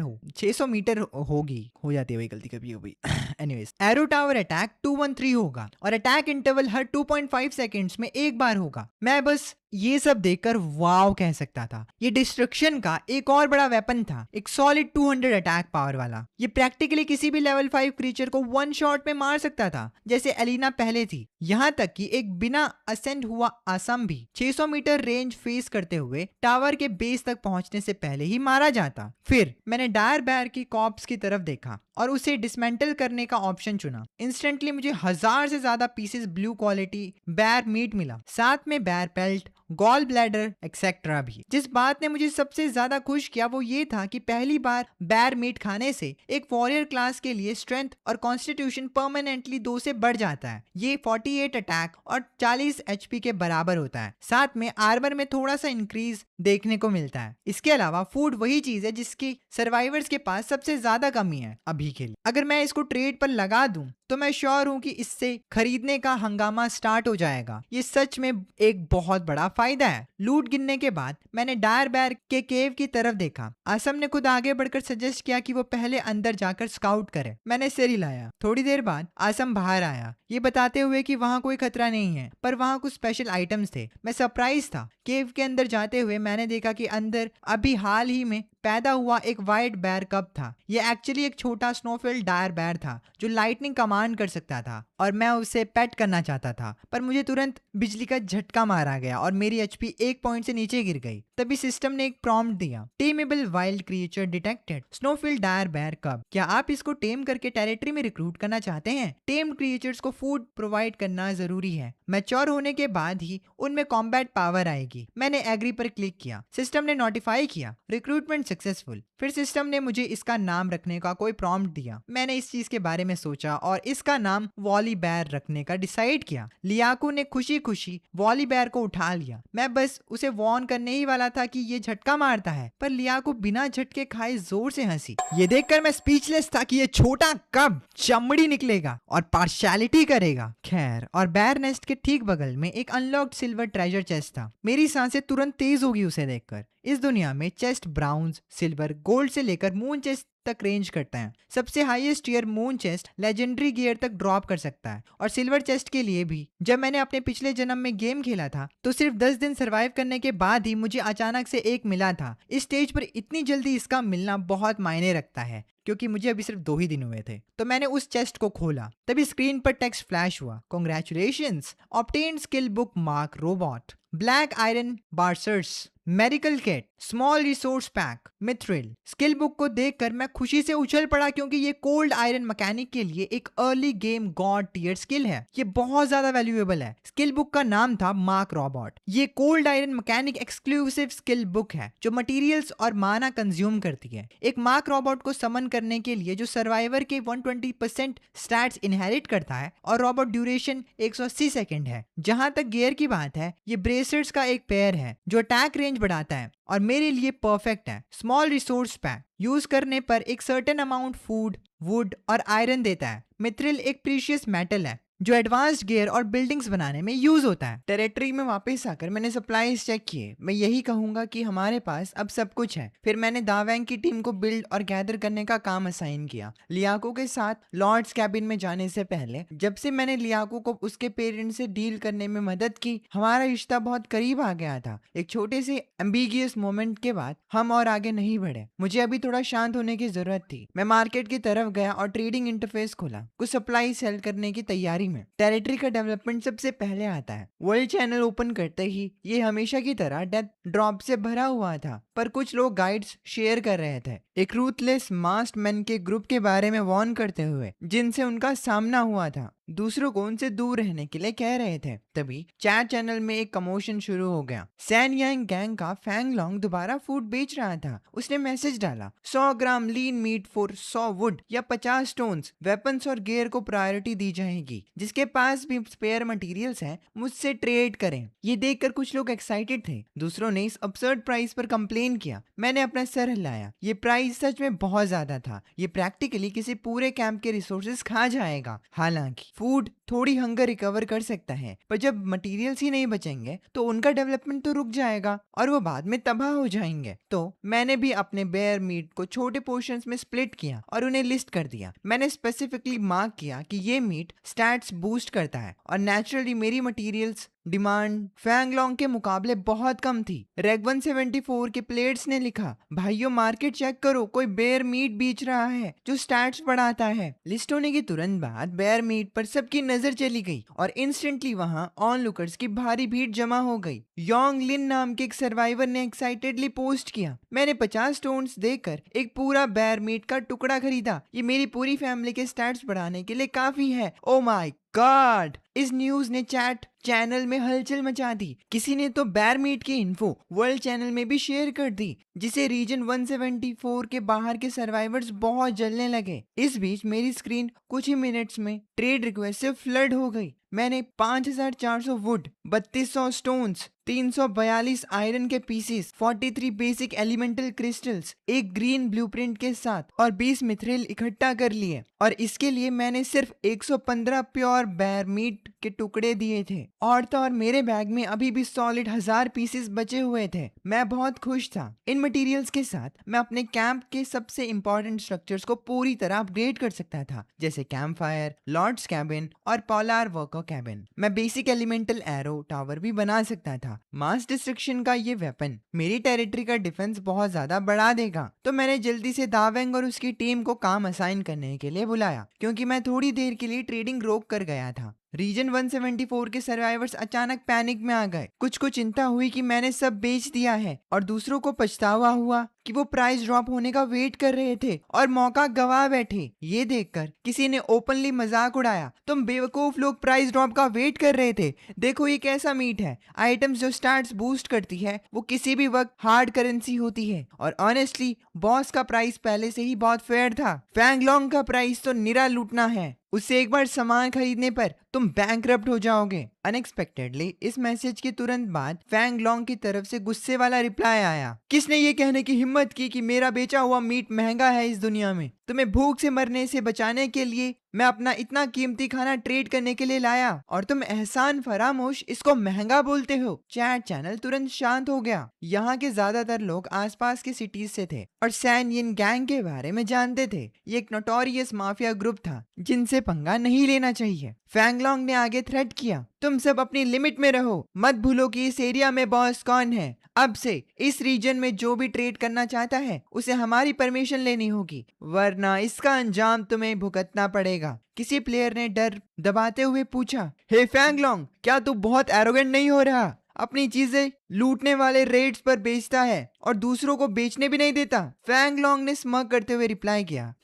होगी। हो जाती है वही गलती कभी कभी। एनीवेज, एरो टावर अटैक 213 होगा और अटैक इंटरवल हर 2.5 सेकेंड्स में एक बार होगा। मैं बस ये सब देखकर वाव कह सकता था। ये डिस्ट्रक्शन का एक और बड़ा वेपन था, एक सॉलिड 200 अटैक पावर वाला। ये प्रैक्टिकली किसी भी लेवल 5 क्रीचर को वन शॉट में मार सकता था, जैसे एलिना पहले थी। यहाँ तक कि एक बिना असेंड हुआ असम भी 600 मीटर रेंज फेस करते हुए टावर के बेस तक पहुंचने से पहले ही मारा जाता। फिर मैंने डायर बेयर की कॉप्स की तरफ देखा और उसे डिसमेंटल करने का ऑप्शन चुना। इंस्टेंटली मुझे 1000 से ज्यादा pieces blue quality bear meat मिला, साथ में bear pelt, gall bladder etcetera भी। जिस बात ने मुझे सबसे ज्यादा खुश किया वो ये था कि पहली बार बेयर मीट खाने से एक वॉरियर क्लास के लिए स्ट्रेंथ और कॉन्स्टिट्यूशन परमानेंटली 2 से बढ़ जाता है। ये 48 अटैक और 40 एचपी के बराबर होता है। साथ में आर्मर में थोड़ा सा इंक्रीज देखने को मिलता है। इसके अलावा फूड वही चीज है जिसकी सर्वाइवर्स के पास सबसे ज्यादा कमी है अभी के लिए। अगर मैं इसको ट्रेड पर लगा दूं तो मैं श्योर हूं कि इससे खरीदने का हंगामा स्टार्ट हो जाएगा। ये सच में एक बहुत बड़ा फायदा है। लूट गिनने के बाद मैंने डायर बेयर के केव की तरफ देखा। असम ने खुद आगे बढ़कर सजेस्ट किया कि वो पहले अंदर जाकर स्काउट करे। मैंने सिर हिलाया। थोड़ी देर बाद असम बाहर आया, ये बताते हुए कि वहां कोई खतरा नहीं है, पर वहां कुछ स्पेशल आइटम्स थे। मैं सरप्राइज था। केव के अंदर जाते हुए मैंने देखा कि अंदर अभी हाल ही में पैदा हुआ एक वाइट बेयर कब था। ये एक्चुअली एक छोटा स्नोफिल्ड डायर बेयर था जो लाइटनिंग कमांड कर सकता था और मैं उसे पेट करना चाहता था, पर मुझे तुरंत बिजली का झटका मारा गया और मेरी एचपी 1 पॉइंट से नीचे गिर गई। तभी सिस्टम ने एक प्रॉम्प्ट दिया, tameable wild creature detected, snowfield dire bear cub. क्या आप इसको टेम करके टेरिटरी में रिक्रूट करना चाहते हैं? टेम्ड क्रिएचर्स को फूड प्रोवाइड करना जरूरी है। मैच्योर होने के बाद ही उनमें कॉम्बैट पावर आएगी। मैंने एग्री पर क्लिक किया। सिस्टम ने नोटिफाई किया, रिक्रूटमेंट सक्सेसफुल। फिर सिस्टम ने मुझे इसका नाम रखने का कोई प्रॉम्प्ट दिया। मैंने इस चीज के बारे में सोचा और इसका नाम वॉली बेयर रखने का डिसाइड किया। लियाकू ने खुशी खुशी वॉली बेयर को उठा लिया। मैं बस उसे वॉर्न करने ही वाला था कि ये झटका मारता है, पर लियाकू बिना झटके खाए जोर से हंसी। ये देखकर मैं स्पीचलेस था कि ये छोटा कब चमड़ी निकलेगा और पार्शियलिटी करेगा। खैर, और बेयर नेस्ट के ठीक बगल में एक अनलॉक्ड सिल्वर ट्रेजर चेस्ट था। मेरी सांसें तुरंत तेज होगी उसे देखकर। इस दुनिया में चेस्ट ब्राउन्स, सिल्वर, गोल्ड से लेकर मून चेस्ट तक रेंज करता है। सबसे highest tier moon chest legendary gear तक ड्रॉप कर सकता है और सिल्वर चेस्ट के लिए भी। जब मैंने अपने पिछले जन्म में गेम खेला था तो सिर्फ 10 दिन सरवाइव करने के बाद ही मुझे अचानक से एक मिला था। इस स्टेज पर इतनी जल्दी इसका मिलना बहुत मायने रखता है क्योंकि मुझे अभी सिर्फ 2 ही दिन हुए थे। तो मैंने उस चेस्ट को खोला, तभी स्क्रीन पर टेक्स्ट फ्लैश हुआ, congratulations, obtained skill book mark robot, black iron bracers, medical kit, small resource pack, mithril. Skill book को देखकर मैं खुशी से उछल पड़ा क्योंकि ये कोल्ड आयरन मैकेनिक के लिए एक early game god tier skill है। ये बहुत ज्यादा वैल्यूएबल है। स्किल बुक का नाम था मार्क रोबोट। ये cold iron mechanic exclusive skill book है जो मटेरियल्स और माना कंज्यूम करती है। एक मार्क रोबोट को समन करने के लिए जो सर्वाइवर के 120% स्टैट्स इनहेरिट करता है और रोबोट ड्यूरेशन 180 सेकेंड है। जहां तक गियर की बात है, ये ब्रेसलेट्स का एक पेयर है जो अटैक रेंज बढ़ाता है और मेरे लिए परफेक्ट है। स्मॉल रिसोर्स पैक यूज करने पर एक सर्टेन अमाउंट फूड, वुड और आयरन देता है। मिथ्रिल एक प्रीशियस मेटल है जो एडवांस्ड गियर और बिल्डिंग्स बनाने में यूज होता है। टेरिटरी में वापस आकर मैंने सप्लाईज चेक किए। मैं यही कहूंगा कि हमारे पास अब सब कुछ है। फिर मैंने दावैंग की टीम को बिल्ड और गैदर करने का काम असाइन किया। लियाको के साथ लॉर्ड्स कैबिन में जाने से पहले जब से मैंने लियाको को उसके पेरेंट्स से डील करने में मदद की, हमारा रिश्ता बहुत करीब आ गया था। एक छोटे से एम्बिगियस मोमेंट के बाद हम और आगे नहीं बढ़े। मुझे अभी थोड़ा शांत होने की जरूरत थी। मैं मार्केट की तरफ गया और ट्रेडिंग इंटरफेस खोला, कुछ सप्लाई सेल करने की तैयारी में। टेरिटरी का डेवलपमेंट सबसे पहले आता है। वर्ल्ड चैनल ओपन करते ही ये हमेशा की तरह डेथ ड्रॉप से भरा हुआ था, पर कुछ लोग गाइड्स शेयर कर रहे थे, एक रूथलेस मास्क्ड मैन के ग्रुप के बारे में वार्न करते हुए जिनसे उनका सामना हुआ था। दूसरों को उनसे दूर रहने के लिए कह रहे थे। तभी चैट चैनल में एक कमोशन शुरू हो गया। सैन यांग गैंग का फैंग लॉन्ग दोबारा फूड बेच रहा था। उसने मैसेज डाला, 100 ग्राम लीन मीट फॉर 100 वुड या 50 स्टोन्स, वेपन्स और गियर को प्रायोरिटी दी जाएगी। जिसके पास भी स्पेयर मटेरियल्स हैं मुझसे ट्रेड करें। ये देखकर कुछ लोग एक्साइटेड थे। दूसरों ने इस अब्सर्ड प्राइस पर कंप्लेन किया। मैंने अपना सर हिलाया। ये प्राइस सच में बहुत ज्यादा था। ये प्रैक्टिकली किसी पूरे कैंप के रिसोर्सेज खा जाएगा। हालांकि फूड थोड़ी हंगर रिकवर कर सकता है, पर जब मटेरियल्स ही नहीं बचेंगे तो उनका डेवलपमेंट तो रुक जाएगा और वो बाद में तबाह हो जाएंगे। तो मैंने भी अपने बेयर मीट को छोटे पोर्शंस में स्प्लिट किया और उन्हें लिस्ट कर दिया। मैंने स्पेसिफिकली मार्क किया कि ये मीट स्टैट्स बूस्ट करता है और नेचुरली मेरी मटेरियल्स डिमांड फैंगलोंग के मुकाबले बहुत कम थी। रेग 174 के प्लेयर्स ने लिखा, भाइयों मार्केट चेक करो, कोई बेयर मीट बेच रहा है जो स्टैट्स बढ़ाता है। लिस्ट होने के तुरंत बाद बेयर मीट पर सबकी नजर चली गई और इंस्टेंटली वहां ऑन लुकर्स की भारी भीड़ जमा हो गई। योंग लिन नाम के एक सर्वाइवर ने एक्साइटेडली पोस्ट किया, मैंने 50 स्टोन्स देकर एक पूरा बेयर मीट का टुकड़ा खरीदा। ये मेरी पूरी फैमिली के स्टैट्स बढ़ाने के लिए काफी है। Oh my God! इस न्यूज ने चैट चैनल में हलचल मचा दी। किसी ने तो बेयर मीट की इन्फो वर्ल्ड चैनल में भी शेयर कर दी, जिसे रीजन 174 के बाहर के सर्वाइवर्स बहुत जलने लगे। इस बीच मेरी स्क्रीन कुछ ही मिनट्स में ट्रेड रिक्वेस्ट से फ्लड हो गई। मैंने 5400 वुड, 3200 स्टोन्स, 342 आयरन के पीसेस, 43 बेसिक एलिमेंटल क्रिस्टल्स, एक ग्रीन ब्लूप्रिंट के साथ और 20 मिथ्रिल इकट्ठा कर लिए। और इसके लिए मैंने सिर्फ 115 प्योर बेयर मीट के टुकड़े दिए थे। और तो और मेरे बैग में अभी भी सॉलिड 1000 पीसेस बचे हुए थे। मैं बहुत खुश था। इन मटेरियल्स के साथ मैं अपने कैंप के सबसे इंपॉर्टेंट स्ट्रक्चर्स को पूरी तरह अपग्रेड कर सकता था, जैसे कैंप फायर, लॉर्ड्स कैबिन और पोलार वर्कर कैबिन। मैं बेसिक एलिमेंटल एरो टावर भी बना सकता था। मास डिस्ट्रक्शन का ये वेपन मेरी टेरिटरी का डिफेंस बहुत ज्यादा बढ़ा देगा। तो मैंने जल्दी से दावेंग और उसकी टीम को काम असाइन करने के लिए बुलाया, क्योंकि मैं थोड़ी देर के लिए ट्रेडिंग रोक कर गया था। रीजन 174 के सर्वाइवर्स अचानक पैनिक में आ गए। कुछ को चिंता हुई कि मैंने सब बेच दिया है और दूसरों को पछतावा हुआ कि वो प्राइस ड्रॉप होने का वेट कर रहे थे और मौका गवा बैठे। ये देखकर किसी ने ओपनली मजाक उड़ाया, तुम बेवकूफ लोग प्राइस ड्रॉप का वेट कर रहे थे। देखो ये कैसा मीट है। आइटम्स जो स्टैट्स बूस्ट करती है वो किसी भी वक्त हार्ड करेंसी होती है। और ऑनेस्टली बॉस का प्राइस पहले से ही बहुत फेयर था। फैंगलोंग का प्राइस तो निरा लूटना है। उससे एक बार सामान खरीदने पर तुम बैंकरप्ट हो जाओगे। अनएक्सपेक्टेडली इस मैसेज के तुरंत बाद फैंगलोंग की तरफ से गुस्से वाला रिप्लाई आया, किसने ये कहने की हिम्मत की कि मेरा बेचा हुआ मीट महंगा है इस दुनिया में? तुम्हें भूख से मरने से बचाने के लिए मैं अपना इतना कीमती खाना ट्रेड करने के लिए लाया और तुम एहसान फरामोश इसको महंगा बोलते हो। चैट चैनल तुरंत शांत हो गया। यहाँ के ज्यादातर लोग आसपास के सिटीज से थे और सैन यिन गैंग के बारे में जानते थे। ये एक नोटोरियस माफिया ग्रुप था जिनसे पंगा नहीं लेना चाहिए। फैंगलोंग ने आगे थ्रेट किया, तुम सब अपनी लिमिट में रहो, मत भूलो कि इस एरिया में बॉस कौन है। अब से इस रीजन में जो भी ट्रेड करना चाहता है उसे हमारी परमिशन लेनी होगी, वरना इसका अंजाम तुम्हें भुगतना पड़ेगा। किसी प्लेयर ने डर दबाते हुए पूछा, हे फैंगलोंग, क्या तू बहुत एरोगेंट नहीं हो रहा? अपनी चीजें लूटने वाले रेट्स पर बेचता है और दूसरों को बेचने भी नहीं देता। फैंगलोंग ने स्मग करते हुए रिप्लाई किया,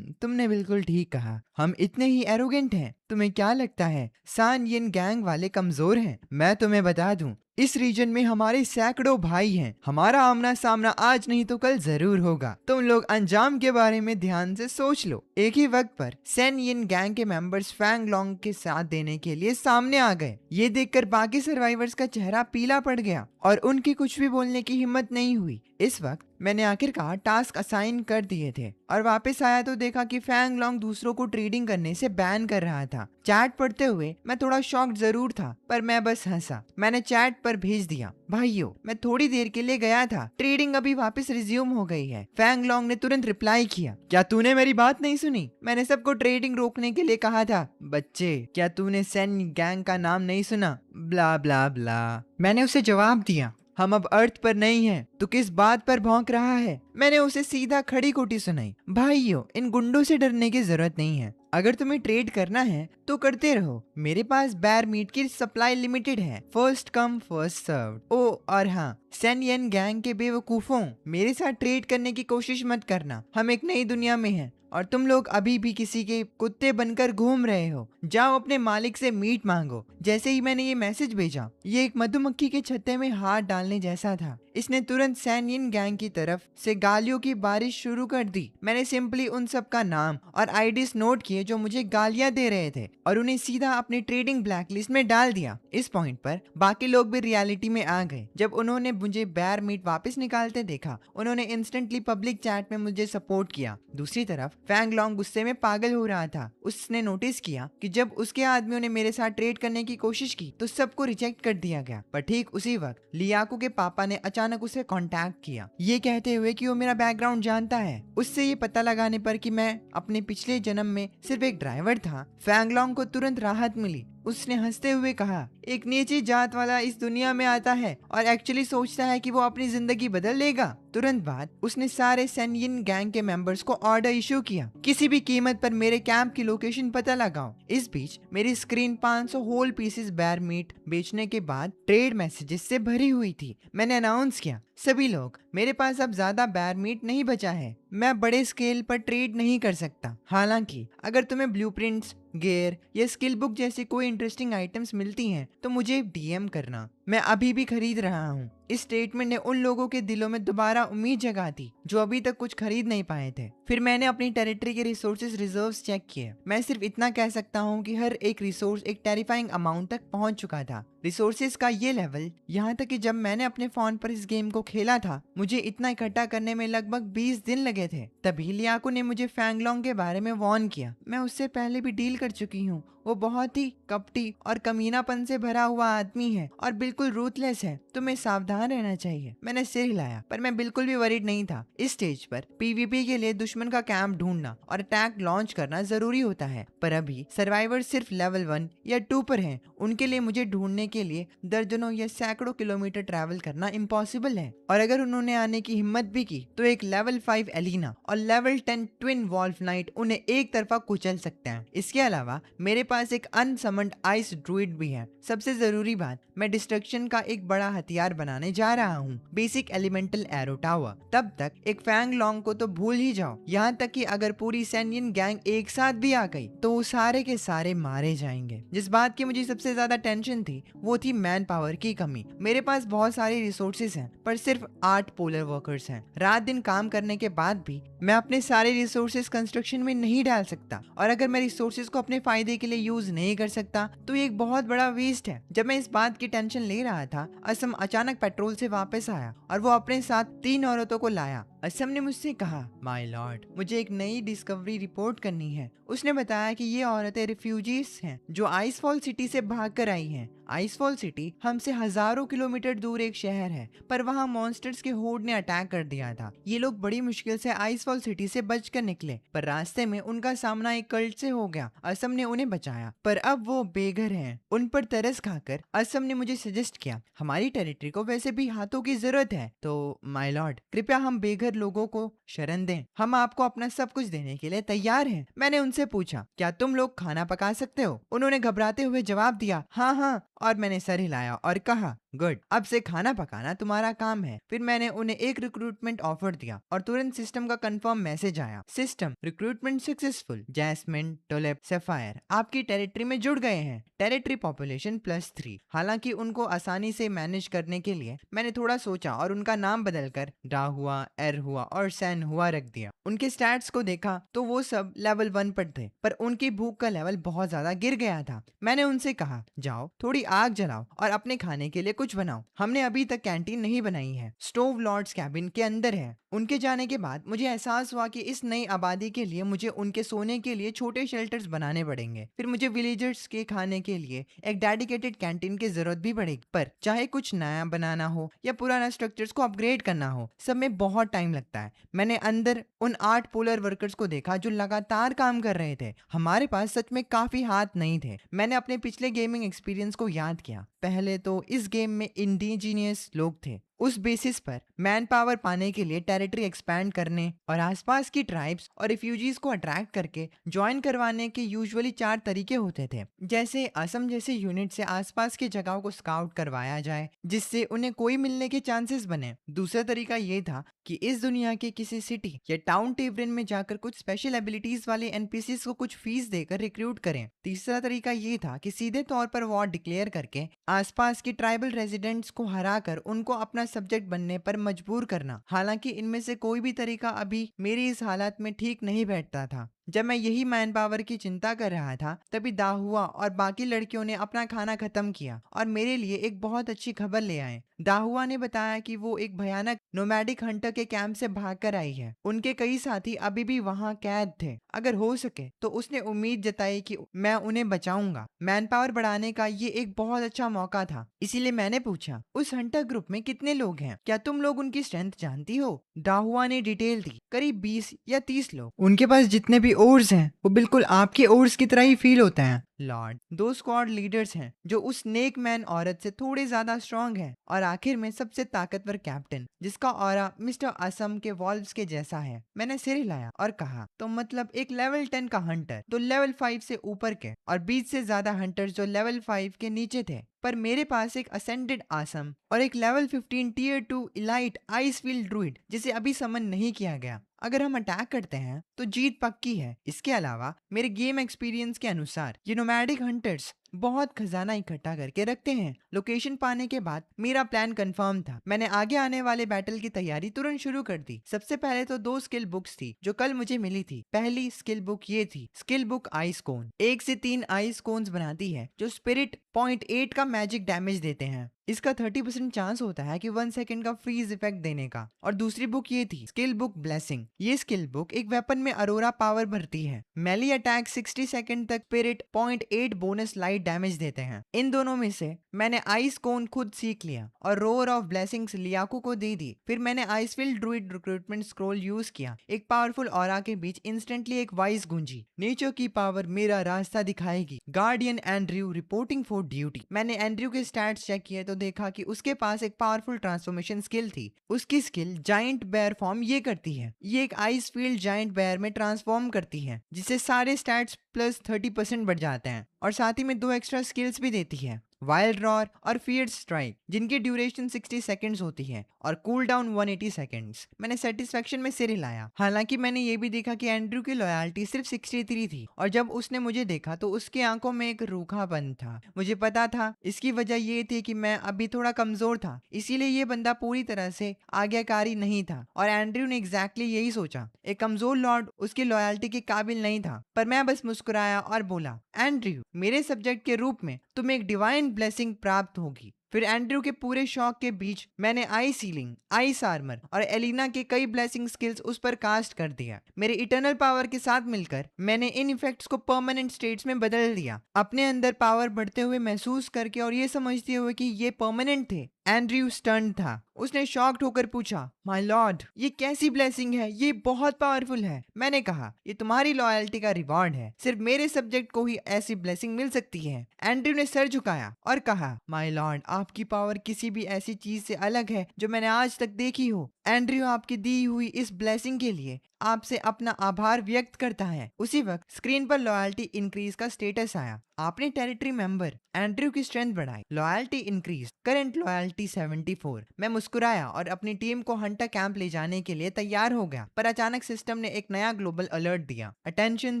तुमने बिल्कुल ठीक कहा, हम इतने ही एरोगेंट हैं। तुम्हें क्या लगता है सान यिन गैंग वाले कमजोर हैं? मैं तुम्हें बता दूं, इस रीजन में हमारे सैकड़ों भाई हैं। हमारा आमना सामना आज नहीं तो कल जरूर होगा। तुम लोग अंजाम के बारे में ध्यान से सोच लो। एक ही वक्त पर सैन यिन गैंग के मेंबर्स फैंगलोंग के साथ देने के लिए सामने आ गए। ये देखकर बाकी सर्वाइवर्स का चेहरा पीला पड़ गया और उनकी कुछ भी बोलने की हिम्मत नहीं हुई। इस वक्त मैंने आखिरकार टास्क असाइन कर दिए थे और वापस आया तो देखा कि फैंग लॉन्ग दूसरों को ट्रेडिंग करने से बैन कर रहा था। चैट पढ़ते हुए मैं थोड़ा शॉक्ड जरूर था, पर मैं बस हंसा। मैंने चैट पर भेज दिया, भाइयों मैं थोड़ी देर के लिए गया था, ट्रेडिंग अभी वापस रिज्यूम हो गई है। फैंग लॉन्ग ने तुरंत रिप्लाई किया, क्या तूने मेरी बात नहीं सुनी? मैंने सबको ट्रेडिंग रोकने के लिए कहा था। बच्चे, क्या तूने सेन गैंग का नाम नहीं सुना? ब्ला ब्ला ब्ला। मैंने उसे जवाब दिया, हम अब अर्थ पर नहीं हैं, तो किस बात पर भौंक रहा है? मैंने उसे सीधा खड़ी खोटी सुनाई, भाइयों इन गुंडों से डरने की जरूरत नहीं है। अगर तुम्हें ट्रेड करना है तो करते रहो, मेरे पास बेर मीट की सप्लाई लिमिटेड है, फर्स्ट कम फर्स्ट सर्व्ड। ओ और हाँ, सेन येन गैंग के बेवकूफों, मेरे साथ ट्रेड करने की कोशिश मत करना, हम एक नई दुनिया में हैं और तुम लोग अभी भी किसी के कुत्ते बनकर घूम रहे हो। जाओ अपने मालिक से मीट मांगो। जैसे ही मैंने ये मैसेज भेजा, ये एक मधुमक्खी के छत्ते में हाथ डालने जैसा था। इसने तुरंत सेन येन गैंग की तरफ से गालियों की बारिश शुरू कर दी। मैंने सिंपली उन सब का नाम और आईडीज नोट किए जो मुझे गालियां दे रहे थे और उन्हें सीधा अपनी ट्रेडिंग ब्लैकलिस्ट में डाल दिया। इस पॉइंट पर बाकी लोग भी रियलिटी में आ गए। जब उन्होंने मुझे बेर मीट वापस निकालते देखा, उन्होंने इंस्टेंटली पब्लिक चैट में मुझे सपोर्ट किया। दूसरी तरफ फैंग लॉन्ग गुस्से में पागल हो रहा था। उसने नोटिस किया कि जब उसके आदमियों ने मेरे साथ ट्रेड करने की कोशिश की तो सबको रिजेक्ट कर दिया गया। पर ठीक उसी वक्त लियाकू के पापा ने अचानक उसे कांटेक्ट किया, ये कहते हुए कि वो मेरा बैकग्राउंड जानता है। उससे ये पता लगाने पर कि मैं अपने पिछले जन्म में सिर्फ एक ड्राइवर था, फैंग लॉन्ग को तुरंत राहत मिली। उसने हंसते हुए कहा, एक नीची जात वाला इस दुनिया में आता है और एक्चुअली सोचता है कि वो अपनी जिंदगी बदल लेगा। तुरंत बाद उसने सारे सेन येन गैंग के मेंबर्स को ऑर्डर इशू किया, किसी भी कीमत पर मेरे कैंप की लोकेशन पता लगाओ। इस बीच मेरी स्क्रीन 500 होल पीसेस बेर मीट बेचने के बाद ट्रेड मैसेजेस से भरी हुई थी। मैंने अनाउंस किया, सभी लोग, मेरे पास अब ज्यादा बेर मीट नहीं बचा है, मैं बड़े स्केल पर ट्रेड नहीं कर सकता। हालांकि अगर तुम्हें ब्लूप्रिंट्स, गियर या स्किल बुक जैसी कोई इंटरेस्टिंग आइटम्स मिलती हैं तो मुझे डीएम करना, मैं अभी भी खरीद रहा हूँ। इस स्टेटमेंट ने उन लोगों के दिलों में दोबारा उम्मीद जगा दी जो अभी तक कुछ खरीद नहीं पाए थे। फिर मैंने अपनी टेरिटरी के रिसोर्सेज रिजर्व्स चेक किए। मैं सिर्फ इतना कह सकता हूँ कि हर एक रिसोर्स एक टेरिफाइंग अमाउंट तक पहुंच चुका था। रिसोर्सेज का ये लेवल, यहाँ तक कि जब मैंने अपने फोन पर इस गेम को खेला था, मुझे इतना इकट्ठा करने में लगभग 20 दिन लगे थे। तभी लियाकू ने मुझे फैंग लॉन्ग के बारे में वार्न किया। मैं उससे पहले भी डील कर चुकी हूँ, वो बहुत ही कपटी और कमीनापन से भरा हुआ आदमी है और बिल्कुल रूथलेस है, तुम्हें सावधान रहना चाहिए। मैंने सिर हिलाया, पर मैं बिल्कुल भी वरीड नहीं था। इस स्टेज पर पीवीपी के लिए दुश्मन का कैंप ढूंढना और अटैक लॉन्च करना जरूरी होता है, पर अभी सर्वाइवर सिर्फ लेवल 1 या 2 पर हैं। उनके लिए मुझे ढूंढने के लिए दर्जनों या सैकड़ों किलोमीटर ट्रैवल करना इम्पॉसिबल है, और अगर उन्होंने आने की हिम्मत भी की तो एक लेवल 5 एलिना और लेवल 10 ट्विन वॉल्फ नाइट उन्हें एक तरफा कुचल सकते हैं। इसके अलावा मेरे पास एक अनसमन्ड आइस ड्रूइड भी है। सबसे जरूरी बात, मैं डिस्ट्रक्शन का एक बड़ा हथियार बनाने जा रहा हूँ, बेसिक एलिमेंटल एरो टावर। तब तक एक फैंग लॉन्ग को तो भूल ही जाओ, यहाँ तक कि अगर पूरी सेन येन गैंग एक साथ भी आ गई तो वो सारे के सारे मारे जाएंगे। जिस बात की मुझे सबसे ज्यादा टेंशन थी वो थी मैन पावर की कमी। मेरे पास बहुत सारे रिसोर्सेज हैं, पर सिर्फ 8 पोलर वर्कर्स हैं। रात दिन काम करने के बाद भी मैं अपने सारे रिसोर्सेज कंस्ट्रक्शन में नहीं डाल सकता, और अगर मैं रिसोर्सेज को अपने फायदे के लिए यूज नहीं कर सकता तो ये एक बहुत बड़ा वेस्ट है। जब मैं इस बात की टेंशन ले रहा था, असम अचानक पेट्रोल से वापस आया और वो अपने साथ 3 औरतों को लाया। असम ने मुझसे कहा, माय लॉर्ड, मुझे एक नई डिस्कवरी रिपोर्ट करनी है। उसने बताया कि ये औरतें रिफ्यूजीज हैं जो आइसफॉल सिटी से भागकर आई हैं। आइसफॉल सिटी हमसे हजारों किलोमीटर दूर एक शहर है, पर वहाँ मॉन्स्टर्स के होड़ ने अटैक कर दिया था। ये लोग बड़ी मुश्किल से आइसफॉल सिटी से बचकर निकले, पर रास्ते में उनका सामना एक कल्ट से हो गया। असम ने उन्हें बचाया, पर अब वो बेघर हैं। उन पर तरस खाकर असम ने मुझे सजेस्ट किया, हमारी टेरिटरी को वैसे भी हाथों की जरूरत है, तो माय लॉर्ड कृपया हम बेघर लोगों को शरण दें। हम आपको अपना सब कुछ देने के लिए तैयार हैं। मैंने उनसे पूछा, क्या तुम लोग खाना पका सकते हो? उन्होंने घबराते हुए जवाब दिया, हाँ हाँ, और मैंने सर हिलाया और कहा, गुड, अब से खाना पकाना तुम्हारा काम है। फिर मैंने उन्हें एक रिक्रूटमेंट ऑफर दिया और तुरंत सिस्टम का कंफर्म मैसेज आया, system recruitment successful, Jasmine, Tulip, Sapphire आपकी टेरिटरी में जुड़ गए हैं। Territory population +3। हालांकि उनको आसानी से मैनेज करने के लिए मैंने थोड़ा सोचा और उनका नाम बदलकर डा हुआ, एर हुआ और सैन हुआ रख दिया। उनके स्टैट्स को देखा तो वो सब लेवल 1 पर थे, पर उनकी भूख का लेवल बहुत ज्यादा गिर गया था। मैंने उनसे कहा, जाओ थोड़ी आग जलाओ और अपने खाने के लिए कुछ बनाओ। हमने अभी तक कैंटीन नहीं बनाई है, स्टोव लॉर्ड्स कैबिन के अंदर है। उनके जाने के बाद मुझे एहसास हुआ कि इस नई आबादी के लिए मुझे उनके सोने के लिए छोटे शेल्टर्स बनाने पड़ेंगे। फिर मुझे विलेजर्स के खाने के लिए एक डेडिकेटेड कैंटीन की जरूरत भी पड़ेगी। पर चाहे कुछ नया बनाना हो या पुराना स्ट्रक्चर्स को अपग्रेड करना हो, सब में बहुत टाइम लगता है। मैंने अंदर उन 8 पोलर वर्कर्स को देखा जो लगातार काम कर रहे थे। हमारे पास सच में काफी हाथ नहीं थे। मैंने अपने पिछले गेमिंग एक्सपीरियंस को याद किया। पहले तो इस गेम में इंडिजीनियस लोग थे। उस बेसिस पर मैन पावर पाने के लिए टेरिटरी एक्सपैंड करने और आसपास की ट्राइब्स और रिफ्यूजीज को अट्रैक्ट करके ज्वाइन करवाने के यूजुअली 4 तरीके होते थे। जैसे असम जैसे यूनिट से आसपास की जगहों को स्काउट करवाया जाए जिससे उन्हें कोई मिलने के चांसेस बने। दूसरा तरीका ये था कि इस दुनिया के किसी सिटी या टाउन टेवरन में जाकर कुछ स्पेशल एबिलिटीज वाले एनपीसीज को कुछ फीस देकर रिक्रूट करें। तीसरा तरीका ये था कि सीधे तौर पर वॉर डिक्लेयर करके आसपास की ट्राइबल रेजिडेंट्स को हराकर उनको अपना सब्जेक्ट बनने पर मजबूर करना। हालांकि इनमें से कोई भी तरीका अभी मेरी इस हालत में ठीक नहीं बैठता था। जब मैं यही मैन पावर की चिंता कर रहा था तभी दाहुआ और बाकी लड़कियों ने अपना खाना खत्म किया और मेरे लिए एक बहुत अच्छी खबर ले आए। दाहुआ ने बताया कि वो एक भयानक नोमैडिक हंटर के कैंप से भागकर आई है। उनके कई साथी अभी भी वहां कैद थे। अगर हो सके तो उसने उम्मीद जताई कि मैं उन्हें बचाऊंगा। मैन पावर बढ़ाने का ये एक बहुत अच्छा मौका था। इसीलिए मैंने पूछा, उस हंटर ग्रुप में कितने लोग हैं? क्या तुम लोग उनकी स्ट्रेंथ जानती हो? दाहुआ ने डिटेल दी। करीब 20 या 30 लोग। उनके पास जितने भी ओर्स हैं वो बिल्कुल आपके ओर्स की तरह ही फील होते हैं। लॉर्ड, 2 स्क्वाड लीडर्स हैं जो उस स्नेक मैन औरत से थोड़े ज्यादा स्ट्रांग है और आखिर में सबसे ताकतवर कैप्टन जिसका ऑरा मिस्टर असम के वॉल्व्स के जैसा है। मैंने सिर हिलाया और कहा, तो मतलब एक लेवल 10 का हंटर तो लेवल 5 से ऊपर के और 20 से ज्यादा हंटर्स जो लेवल 5 के नीचे थे। पर मेरे पास एक असेंडेड आसम और एक लेवल 15 टियर 2 इलाइट आइसफील्ड ड्रूइड जिसे अभी समन नहीं किया गया। अगर हम अटैक करते हैं तो जीत पक्की है। इसके अलावा मेरे गेम एक्सपीरियंस के अनुसार ये नोमैडिक हंटर्स बहुत खजाना इकट्ठा करके रखते हैं। लोकेशन पाने के बाद मेरा प्लान कंफर्म था। मैंने आगे आने वाले बैटल की तैयारी तुरंत शुरू कर दी। सबसे पहले तो 2 स्किल बुक्स थी जो कल मुझे मिली थी। पहली स्किल बुक ये थी, स्किल बुक आइस कोन। 1 से 3 आइस कोन्स बनाती है जो स्पिरिट 0.8 का मैजिक डैमेज देते हैं। इसका 30% चांस होता है कि 1 सेकंड का फ्रीज इफेक्ट देने का। और दूसरी बुक ये थी, स्किल बुक ब्लेसिंग। ये स्किल बुक एक वेपन में अरोरा पावर भरती है। मेली अटैक 60 सेकंड तक स्पिरिट 0.8 बोनस लाइट डैमेज देते हैं। इन दोनों में से मैंने आइस कोन खुद सीख लिया और रोअर ऑफ ब्लेसिंग्स लियाको को दे दी। फिर मैंने आइसफील्ड ड्रूइड रिक्रूटमेंट स्क्रॉल यूज किया। एक पावरफुल ऑरा के बीच इंस्टेंटली एक वॉइस गूंजी, नेचर की पावर मेरा रास्ता दिखाएगी। Guardian Andrew reporting for duty. मैंने एंड्रयू के स्टैट्स चेक किए तो देखा कि उसके पास एक पावरफुल ट्रांसफॉर्मेशन स्किल थी। उसकी स्किल जायंट बेयर फॉर्म ये करती है, ये एक आइस फील्ड जायंट बेयर में ट्रांसफॉर्म करती है जिससे सारे स्टैट्स प्लस 30% बढ़ जाते हैं और साथ ही में 2 एक्स्ट्रा स्किल्स भी देती है, वाइल्ड रॉर और फियर्स स्ट्राइक, जिनकी ड्यूरेशन 60 सेकंड्स होती है और कूल डाउन 180 सेकंड्स। मैंने सेटिस्फेक्शन में सिर हिलाया। हालांकि मैंने ये भी देखा कि एंड्रयू की लॉयल्टी सिर्फ 63 थी और जब उसने मुझे देखा तो उसकी आंखों में एक रूखापन था। मुझे पता था इसकी वजह ये थी कि मैं अभी थोड़ा कमजोर था, इसीलिए ये बंदा पूरी तरह से आज्ञाकारी नहीं था और एंड्रयू ने एग्जैक्टली यही सोचा। एक कमजोर लॉर्ड उसकी लॉयल्टी के काबिल नहीं था। पर मैं बस मुस्कुराया और बोला, एंड्रयू, मेरे सब्जेक्ट के रूप में तुम्हें एक डिवाइन ब्लेसिंग प्राप्त होगी। फिर एंड्रयू के पूरे शौक के बीच मैंने आई सीलिंग, आइस आर्मर और एलिना के कई ब्लेसिंग स्किल्स उस पर कास्ट कर दिया। मेरे इटर्नल पावर के साथ मिलकर मैंने इन इफेक्ट्स को परमानेंट स्टेट्स में बदल दिया, अपने अंदर पावर बढ़ते हुए महसूस करके और ये समझते हुए कि ये परमानेंट थे। एंड्रयू स्टन्ड था। उसने शॉक्ड होकर पूछा, माय लॉर्ड, ये कैसी ब्लेसिंग है? ये बहुत पावरफुल है। मैंने कहा, ये तुम्हारी लॉयल्टी का रिवॉर्ड है। सिर्फ मेरे सब्जेक्ट को ही ऐसी ब्लेसिंग मिल सकती है। एंड्रयू ने सर झुकाया और कहा, माय लॉर्ड, आपकी पावर किसी भी ऐसी चीज से अलग है जो मैंने आज तक देखी हो। एंड्रयू आपकी दी हुई इस ब्लेसिंग के लिए आपसे अपना आभार व्यक्त करता है। उसी वक्त स्क्रीन पर लॉयल्टी इंक्रीज का स्टेटस आया। आपने टेरिटरी मेंबर एंड्रयू की स्ट्रेंथ बढ़ाई, लॉयल्टी इंक्रीज, करंट लॉयल्टी 74। मैं मुस्कुराया और अपनी टीम को हंटर कैंप ले जाने के लिए तैयार हो गया। पर अचानक सिस्टम ने एक नया ग्लोबल अलर्ट दिया, अटेंशन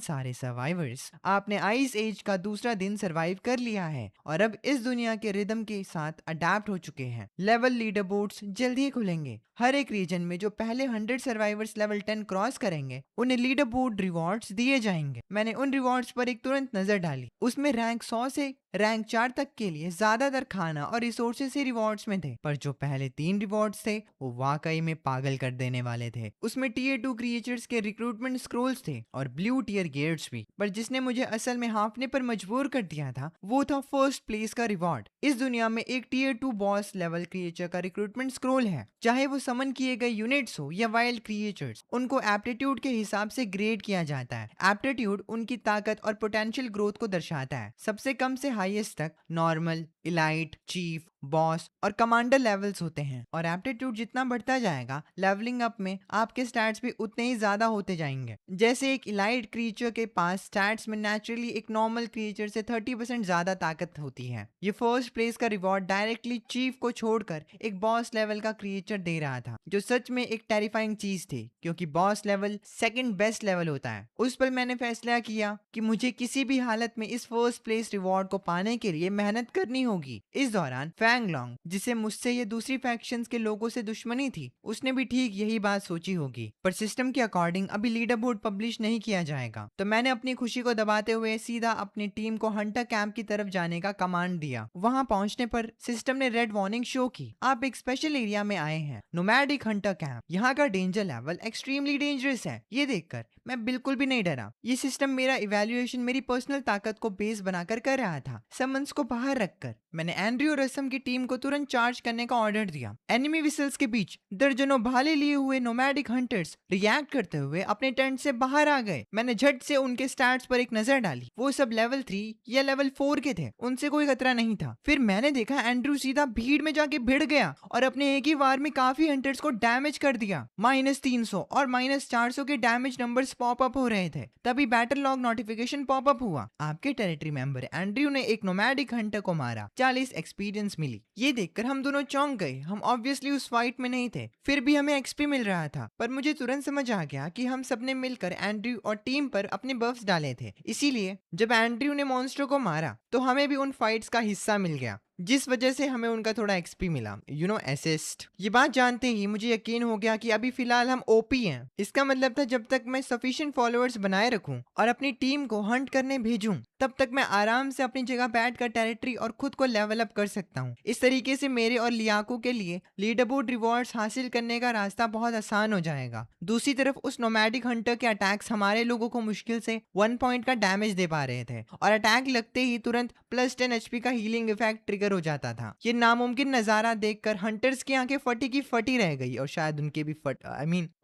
सारे सर्वाइवर्स, आपने आइस एज का दूसरा दिन सर्वाइव कर लिया है और अब इस दुनिया के रिदम के साथ अडेप्ट हो चुके हैं। लेवल लीडर बोर्ड्स जल्द ही खुलेंगे। हर एक रीजन में जो पहले 100 सर्वाइवर्स लेवल 10 क्रॉस करेंगे उन्हें लीडर बोर्ड रिवॉर्ड्स दिए जाएंगे। मैंने उन रिवॉर्ड्स पर एक तुरंत नजर डाली। उसमें रैंक 100 से रैंक 4 तक के लिए ज्यादातर खाना और रिसोर्सेज ही रिवॉर्ड्स में थे, पर जो पहले 3 रिवॉर्ड्स थे वो वाकई में पागल कर देने वाले थे। उसमें टीयर 2 क्रिएचर्स के रिक्रूटमेंट स्क्रोल्स थे और ब्लू टीयर गेट्स भी, पर जिसने मुझे असल में हाफने पर मजबूर कर दिया था वो था फर्स्ट प्लेस का रिवॉर्ड। इस दुनिया में एक टीयर 2 बॉस लेवल क्रिएचर का रिक्रूटमेंट स्क्रोल है, चाहे वो समन किए गए यूनिट्स हो या वाइल्ड क्रिएचर्स, उनको एप्टीट्यूड के हिसाब से ग्रेड किया जाता है। एप्टीट्यूड उनकी ताकत और पोटेंशियल ग्रोथ को दर्शाता है। सबसे कम से हाईएस्ट तक नॉर्मल, इलाइट, चीफ, बॉस और कमांडर लेवल्स होते हैं, और एप्टीट्यूड जितना बढ़ता जाएगा लेवलिंग अप में आपके स्टैट्स भी उतने ही ज्यादा होते जाएंगे। जैसे एक इलाइट क्रिएचर के पास स्टैट्स में नेचुरली एक नॉर्मल क्रिएचर से 30% ज्यादा ताकत होती है। ये फर्स्ट प्लेस का रिवॉर्ड डायरेक्टली चीफ को छोड़कर एक बॉस लेवल का क्रिएचर दे रहा था, जो सच में एक टेरिफाइंग चीज थी, क्योंकि boss level second best level होता है। उस पर मैंने फैसला किया कि मुझे किसी भी हालत में इस फर्स्ट प्लेस रिवॉर्ड को पाने के लिए मेहनत करनी होगी। इस दौरान फैंगलोंग, जिसे मुझसे ये दूसरी फैक्शंस के लोगों से दुश्मनी थी, उसने भी ठीक यही बात सोची होगी, पर सिस्टम के अकॉर्डिंग अभी लीडर बोर्ड पब्लिश नहीं किया जाएगा। तो मैंने अपनी खुशी को दबाते हुए सीधा अपनी टीम को हंटर कैंप की तरफ जाने का कमांड दिया। वहां पहुंचने पर सिस्टम ने रेड वार्निंग शो की, आप एक स्पेशल एरिया में आए हैं, नोमैडिक हंटर कैंप। यहाँ का डेंजर लेवल एक्सट्रीमली डेंजरस है। ये देखकर मैं बिल्कुल भी नहीं डरा। ये सिस्टम मेरा इवैल्यूएशन मेरी पर्सनल ताकत को बेस बनाकर कर रहा था। समन्स को बाहर रखकर मैंने एंड्रयू और रसम की टीम को तुरंत चार्ज करने का ऑर्डर दिया। एनिमी विसल्स के बीच दर्जनों भाले लिए हुए नोमैडिक हंटर्स रिएक्ट करते हुए अपने टेंट से बाहर आ गए। मैंने झट से उनके स्टैट्स पर एक नजर डाली। वो सब लेवल 3 या लेवल 4 के थे, उनसे कोई खतरा नहीं था। फिर मैंने देखा एंड्रयू सीधा भीड़ में जाके भिड़ गया और अपने एक ही वार में काफी हंटर्स को डैमेज कर दिया। -300 और -400 के डैमेज नंबर्स पॉप अप हो रहे थे। तभी battle log notification pop up हुआ, आपके टेरिटरी मेंबर एंड्रयू ने एक नोमैडिक हंटर को मारा, 40 एक्सपीरियंस मिली। ये देखकर हम दोनों चौंक गए। हम ऑब्वियसली उस फाइट में नहीं थे, फिर भी हमें एक्सपी मिल रहा था। पर मुझे तुरंत समझ आ गया कि हम सबने मिलकर एंड्रयू और टीम पर अपने बफ्स डाले थे, इसीलिए जब एंड्रयू ने मॉन्स्टर को मारा तो हमें भी उन फाइट्स का हिस्सा मिल गया, जिस वजह से हमें उनका थोड़ा एक्सपी मिला, असिस्ट। ये बात जानते ही मुझे यकीन हो गया कि अभी फिलहाल हम ओपी हैं। इसका मतलब था जब तक मैं सफिशिएंट फॉलोअर्स बनाए रखूं और अपनी टीम को हंट करने भेजूं, तब तक मैं आराम से अपनी जगह बैठकर टेरिटरी और खुद को लेवल अप कर सकता हूं। इस तरीके से मेरे और लियाको के लिए लीडरबोर्ड रिवॉर्ड्स हासिल करने का रास्ता बहुत आसान हो जाएगा। दूसरी तरफ उस नोमैडिक हंटर के अटैक्स हमारे लोगों को मुश्किल से 1 पॉइंट का डैमेज दे पा रहे थे, और अटैक लगते ही तुरंत +10 HP का हीलिंग इफेक्ट ट्रिगर हो जाता था। ये नामुमकिन नजारा देखकर हंटर्स की आंखें फटी की फटी रह गई, और शायद उनके भी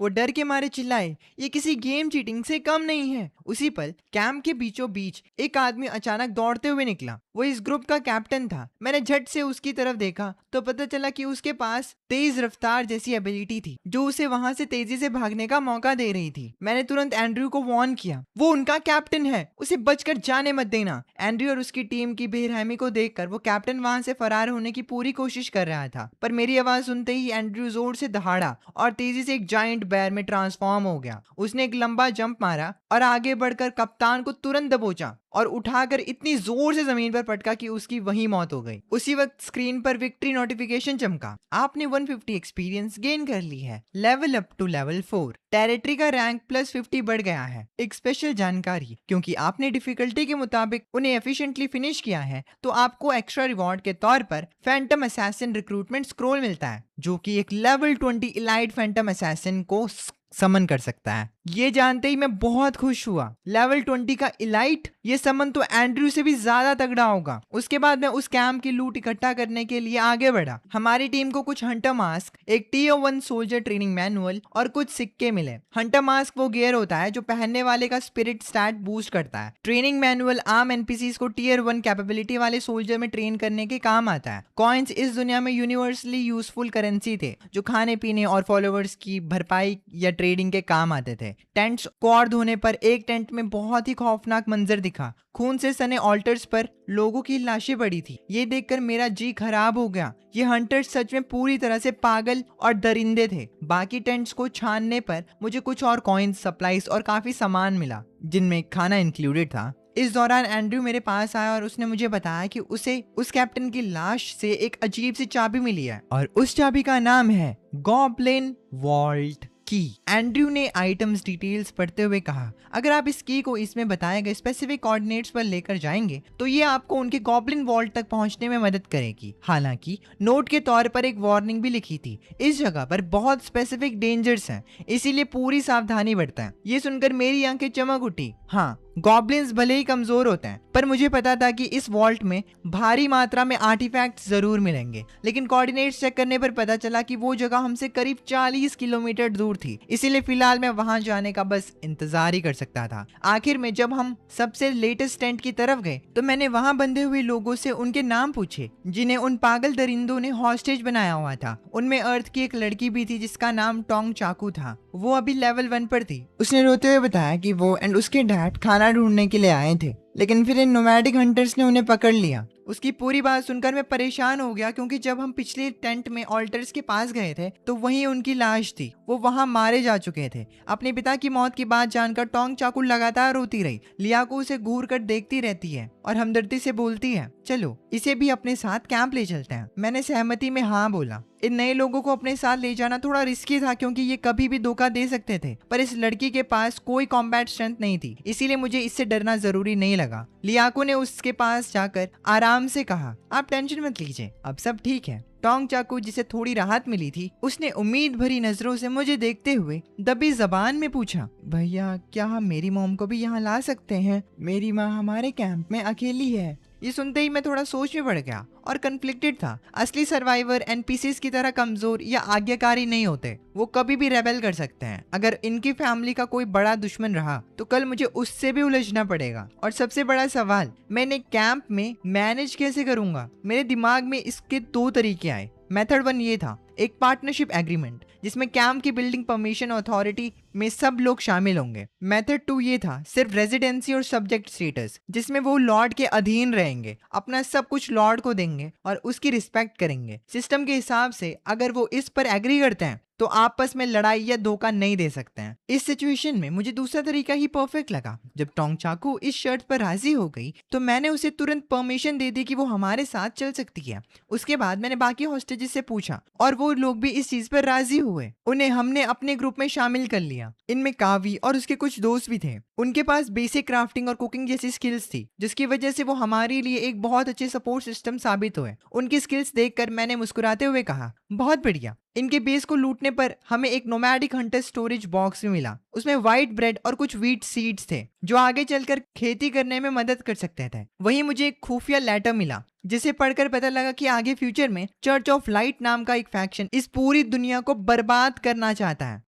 वो डर के मारे चिल्लाए, ये किसी गेम चीटिंग से कम नहीं है। उसी पल कैंप के बीचों बीच एक आदमी अचानक दौड़ते हुए निकला। वो इस ग्रुप का कैप्टन था। मैंने झट से उसकी तरफ देखा तो पता चला कि उसके पास तेज रफ्तार जैसी एबिलिटी थी, जो उसे वहां से तेजी से भागने का मौका दे रही थी। मैंने तुरंत एंड्रयू को वार्न किया, वो उनका कैप्टन है, उसे बचकर जाने मत देना। एंड्रयू और उसकी टीम की बेरहमी को देखकर वो कैप्टन वहां से फरार होने की पूरी कोशिश कर रहा था, पर मेरी आवाज सुनते ही एंड्रयू जोर से दहाड़ा और तेजी से एक जायंट बेयर में ट्रांसफॉर्म हो गया। उसने एक लंबा जंप मारा और आगे बढ़कर कप्तान को तुरंत दबोचा और उठाकर इतनी जोर से जमीन पर पटका कि उसकी वहीं मौत हो गई। उसी वक्त स्क्रीन पर विक्ट्री नोटिफिकेशन चमका, आपने 150 एक्सपीरियंस गेन कर ली है, level up to level 4, territory का रैंक +50 बढ़ गया है। एक स्पेशल जानकारी, क्योंकि आपने डिफिकल्टी के मुताबिक उन्हें एफिशिएंटली फिनिश किया है तो आपको एक्स्ट्रा रिवॉर्ड के तौर पर फैंटम असैसिन रिक्रूटमेंट स्क्रोल मिलता है, जो कि एक लेवल 20 इलाइट फैंटम असैसिन को समन कर सकता है। ये जानते ही मैं बहुत खुश हुआ। लेवल 20 का इलाइट, ये समन तो एंड्रयू से भी ज्यादा तगड़ा होगा। उसके बाद मैं उस कैंप की लूट इकट्ठा करने के लिए आगे बढ़ा। हमारी टीम को कुछ हंटर मास्क, एक Tier 1 सोल्जर ट्रेनिंग मैनुअल और कुछ सिक्के मिले। हंटर मास्क वो गियर होता है जो पहनने वाले का स्पिरिट स्टैट बूस्ट करता है। ट्रेनिंग मैनुअल आम एनपीसीज को Tier 1 कैपेबिलिटी वाले सोल्जर में ट्रेन करने के काम आता है। कॉइन्स इस दुनिया में यूनिवर्सली यूजफुल करेंसी थे, जो खाने पीने और फॉलोअर्स की भरपाई या ट्रेडिंग के काम आते थे। टेंट्स को और धोने पर एक टेंट में बहुत ही खौफनाक मंजर दिखा। खून से सने ऑल्टर्स पर लोगों की लाशें पड़ी थी। ये देखकर मेरा जी खराब हो गया। ये हंटर्स सच में पूरी तरह से पागल और दरिंदे थे। बाकी टेंट्स को छानने पर मुझे कुछ और कॉइन्स, सप्लाईज और काफी सामान मिला, जिनमें खाना इंक्लूडेड था। इस दौरान एंड्रयू मेरे पास आया और उसने मुझे बताया कि उसे उस कैप्टन की लाश से एक अजीब सी चाबी मिली है, और उस चाबी का नाम है गॉब्लिन वॉल्ट। की। एंड्रयू ने आइटम्स डिटेल्स पढ़ते हुए कहा, अगर आप इस की को इसमें बताए गए स्पेसिफिक कोऑर्डिनेट्स पर लेकर जाएंगे तो ये आपको उनके गॉब्लिन वॉल्ट तक पहुंचने में मदद करेगी। हालांकि नोट के तौर पर एक वार्निंग भी लिखी थी, इस जगह पर बहुत स्पेसिफिक डेंजर्स हैं, इसीलिए पूरी सावधानी बरतें। ये सुनकर मेरी आंखें चमक उठी। हाँ, गॉब्लिन्स भले ही कमजोर होते हैं, पर मुझे पता था कि इस वॉल्ट में भारी मात्रा में आर्टिफैक्ट्स जरूर मिलेंगे। लेकिन कोऑर्डिनेट्स चेक करने पर पता चला कि वो जगह हमसे करीब 40 किलोमीटर दूर थी, इसीलिए फिलहाल मैं वहां जाने का बस इंतजार ही कर सकता था। आखिर में जब हम सबसे लेटेस्ट टेंट की तरफ गए तो मैंने वहां बंधे हुए लोगों से उनके नाम पूछे जिन्हें उन पागल दरिंदों ने हॉस्टेज बनाया हुआ था। उनमें अर्थ की एक लड़की भी थी जिसका नाम टोंग चाकू था। वो अभी लेवल 1 पर थी। उसने रोते हुए बताया कि वो एंड उसके डैड खाना ढूंढने के लिए आए थे, लेकिन फिर इन नोमैडिक हंटर्स ने उन्हें पकड़ लिया। उसकी पूरी बात सुनकर मैं परेशान हो गया, क्योंकि जब हम पिछले टेंट में ऑल्टर्स के पास गए थे तो वहीं उनकी लाश थी। वो वहां मारे जा चुके थे। अपने पिता की मौत की बात जानकर टोंग चाकू लगातार रोती रही। लियाको उसे घूर कर देखती रहती है और हमदर्दी से बोलती है, चलो इसे भी अपने साथ कैंप ले चलते हैं। मैंने सहमति में हाँ बोला। इन नए लोगों को अपने साथ ले जाना थोड़ा रिस्की था, क्योंकि ये कभी भी धोखा दे सकते थे, पर इस लड़की के पास कोई कॉम्बैट स्ट्रेंथ नहीं थी, इसीलिए मुझे इससे डरना जरूरी नहीं लगा। लियाको ने उसके पास जाकर आराम से कहा, आप टेंशन मत लीजिए, अब सब ठीक है। टोंग चाकू, जिसे थोड़ी राहत मिली थी, उसने उम्मीद भरी नजरों से मुझे देखते हुए दबी जबान में पूछा, भैया क्या हम मेरी मॉम को भी यहाँ ला सकते हैं? मेरी माँ हमारे कैंप में अकेली है। ये सुनते ही मैं थोड़ा सोच में पड़ गया और कन्फ्लिक्टेड था। असली सर्वाइवर एनपीसीज की तरह कमजोर या आज्ञाकारी नहीं होते, वो कभी भी रेबेल कर सकते हैं। अगर इनकी फैमिली का कोई बड़ा दुश्मन रहा तो कल मुझे उससे भी उलझना पड़ेगा। और सबसे बड़ा सवाल, मैंने कैंप में मैनेज कैसे करूंगा? मेरे दिमाग में इसके 2 तरीके आए। मेथड 1 ये था, एक पार्टनरशिप एग्रीमेंट जिसमें कैंप की बिल्डिंग परमिशन अथॉरिटी में सब लोग शामिल होंगे। मेथड 2 ये था, सिर्फ रेजिडेंसी और सब्जेक्ट स्टेटस, जिसमें वो लॉर्ड के अधीन रहेंगे, अपना सब कुछ लॉर्ड को देंगे और उसकी रिस्पेक्ट करेंगे। सिस्टम के हिसाब से अगर वो इस पर एग्री करते हैं तो आपस में लड़ाई या धोखा नहीं दे सकते हैं। इस सिचुएशन में मुझे दूसरा तरीका ही परफेक्ट लगा। जब टोंग चाकू इस शर्त पर राजी हो गई तो मैंने उसे तुरंत परमिशन दे दी कि वो हमारे साथ चल सकती है। उसके बाद मैंने बाकी हॉस्टेजेस से पूछा और वो लोग भी इस चीज पर राजी हुए। उन्हें हमने अपने ग्रुप में शामिल कर लिया। इनमें कावी और उसके कुछ दोस्त भी थे। उनके पास बेसिक क्राफ्टिंग और कुकिंग जैसी स्किल्स थी, जिसकी वजह से वो हमारे लिए एक बहुत अच्छे सपोर्ट सिस्टम साबित हुए। उनकी स्किल्स देखकर मैंने मुस्कुराते हुए कहा, बहुत बढ़िया। इनके बेस को लूटने पर हमें एक नोमैडिक हंटर स्टोरेज बॉक्स भी मिला। उसमें व्हाइट ब्रेड और कुछ व्हीट सीड्स थे जो आगे चलकर खेती करने में मदद कर सकते थे। वहीं मुझे एक खुफिया लेटर मिला जिसे पढ़कर पता लगा कि आगे फ्यूचर में चर्च ऑफ लाइट नाम का एक फैक्शन इस पूरी दुनिया को बर्बाद करना चाहता है।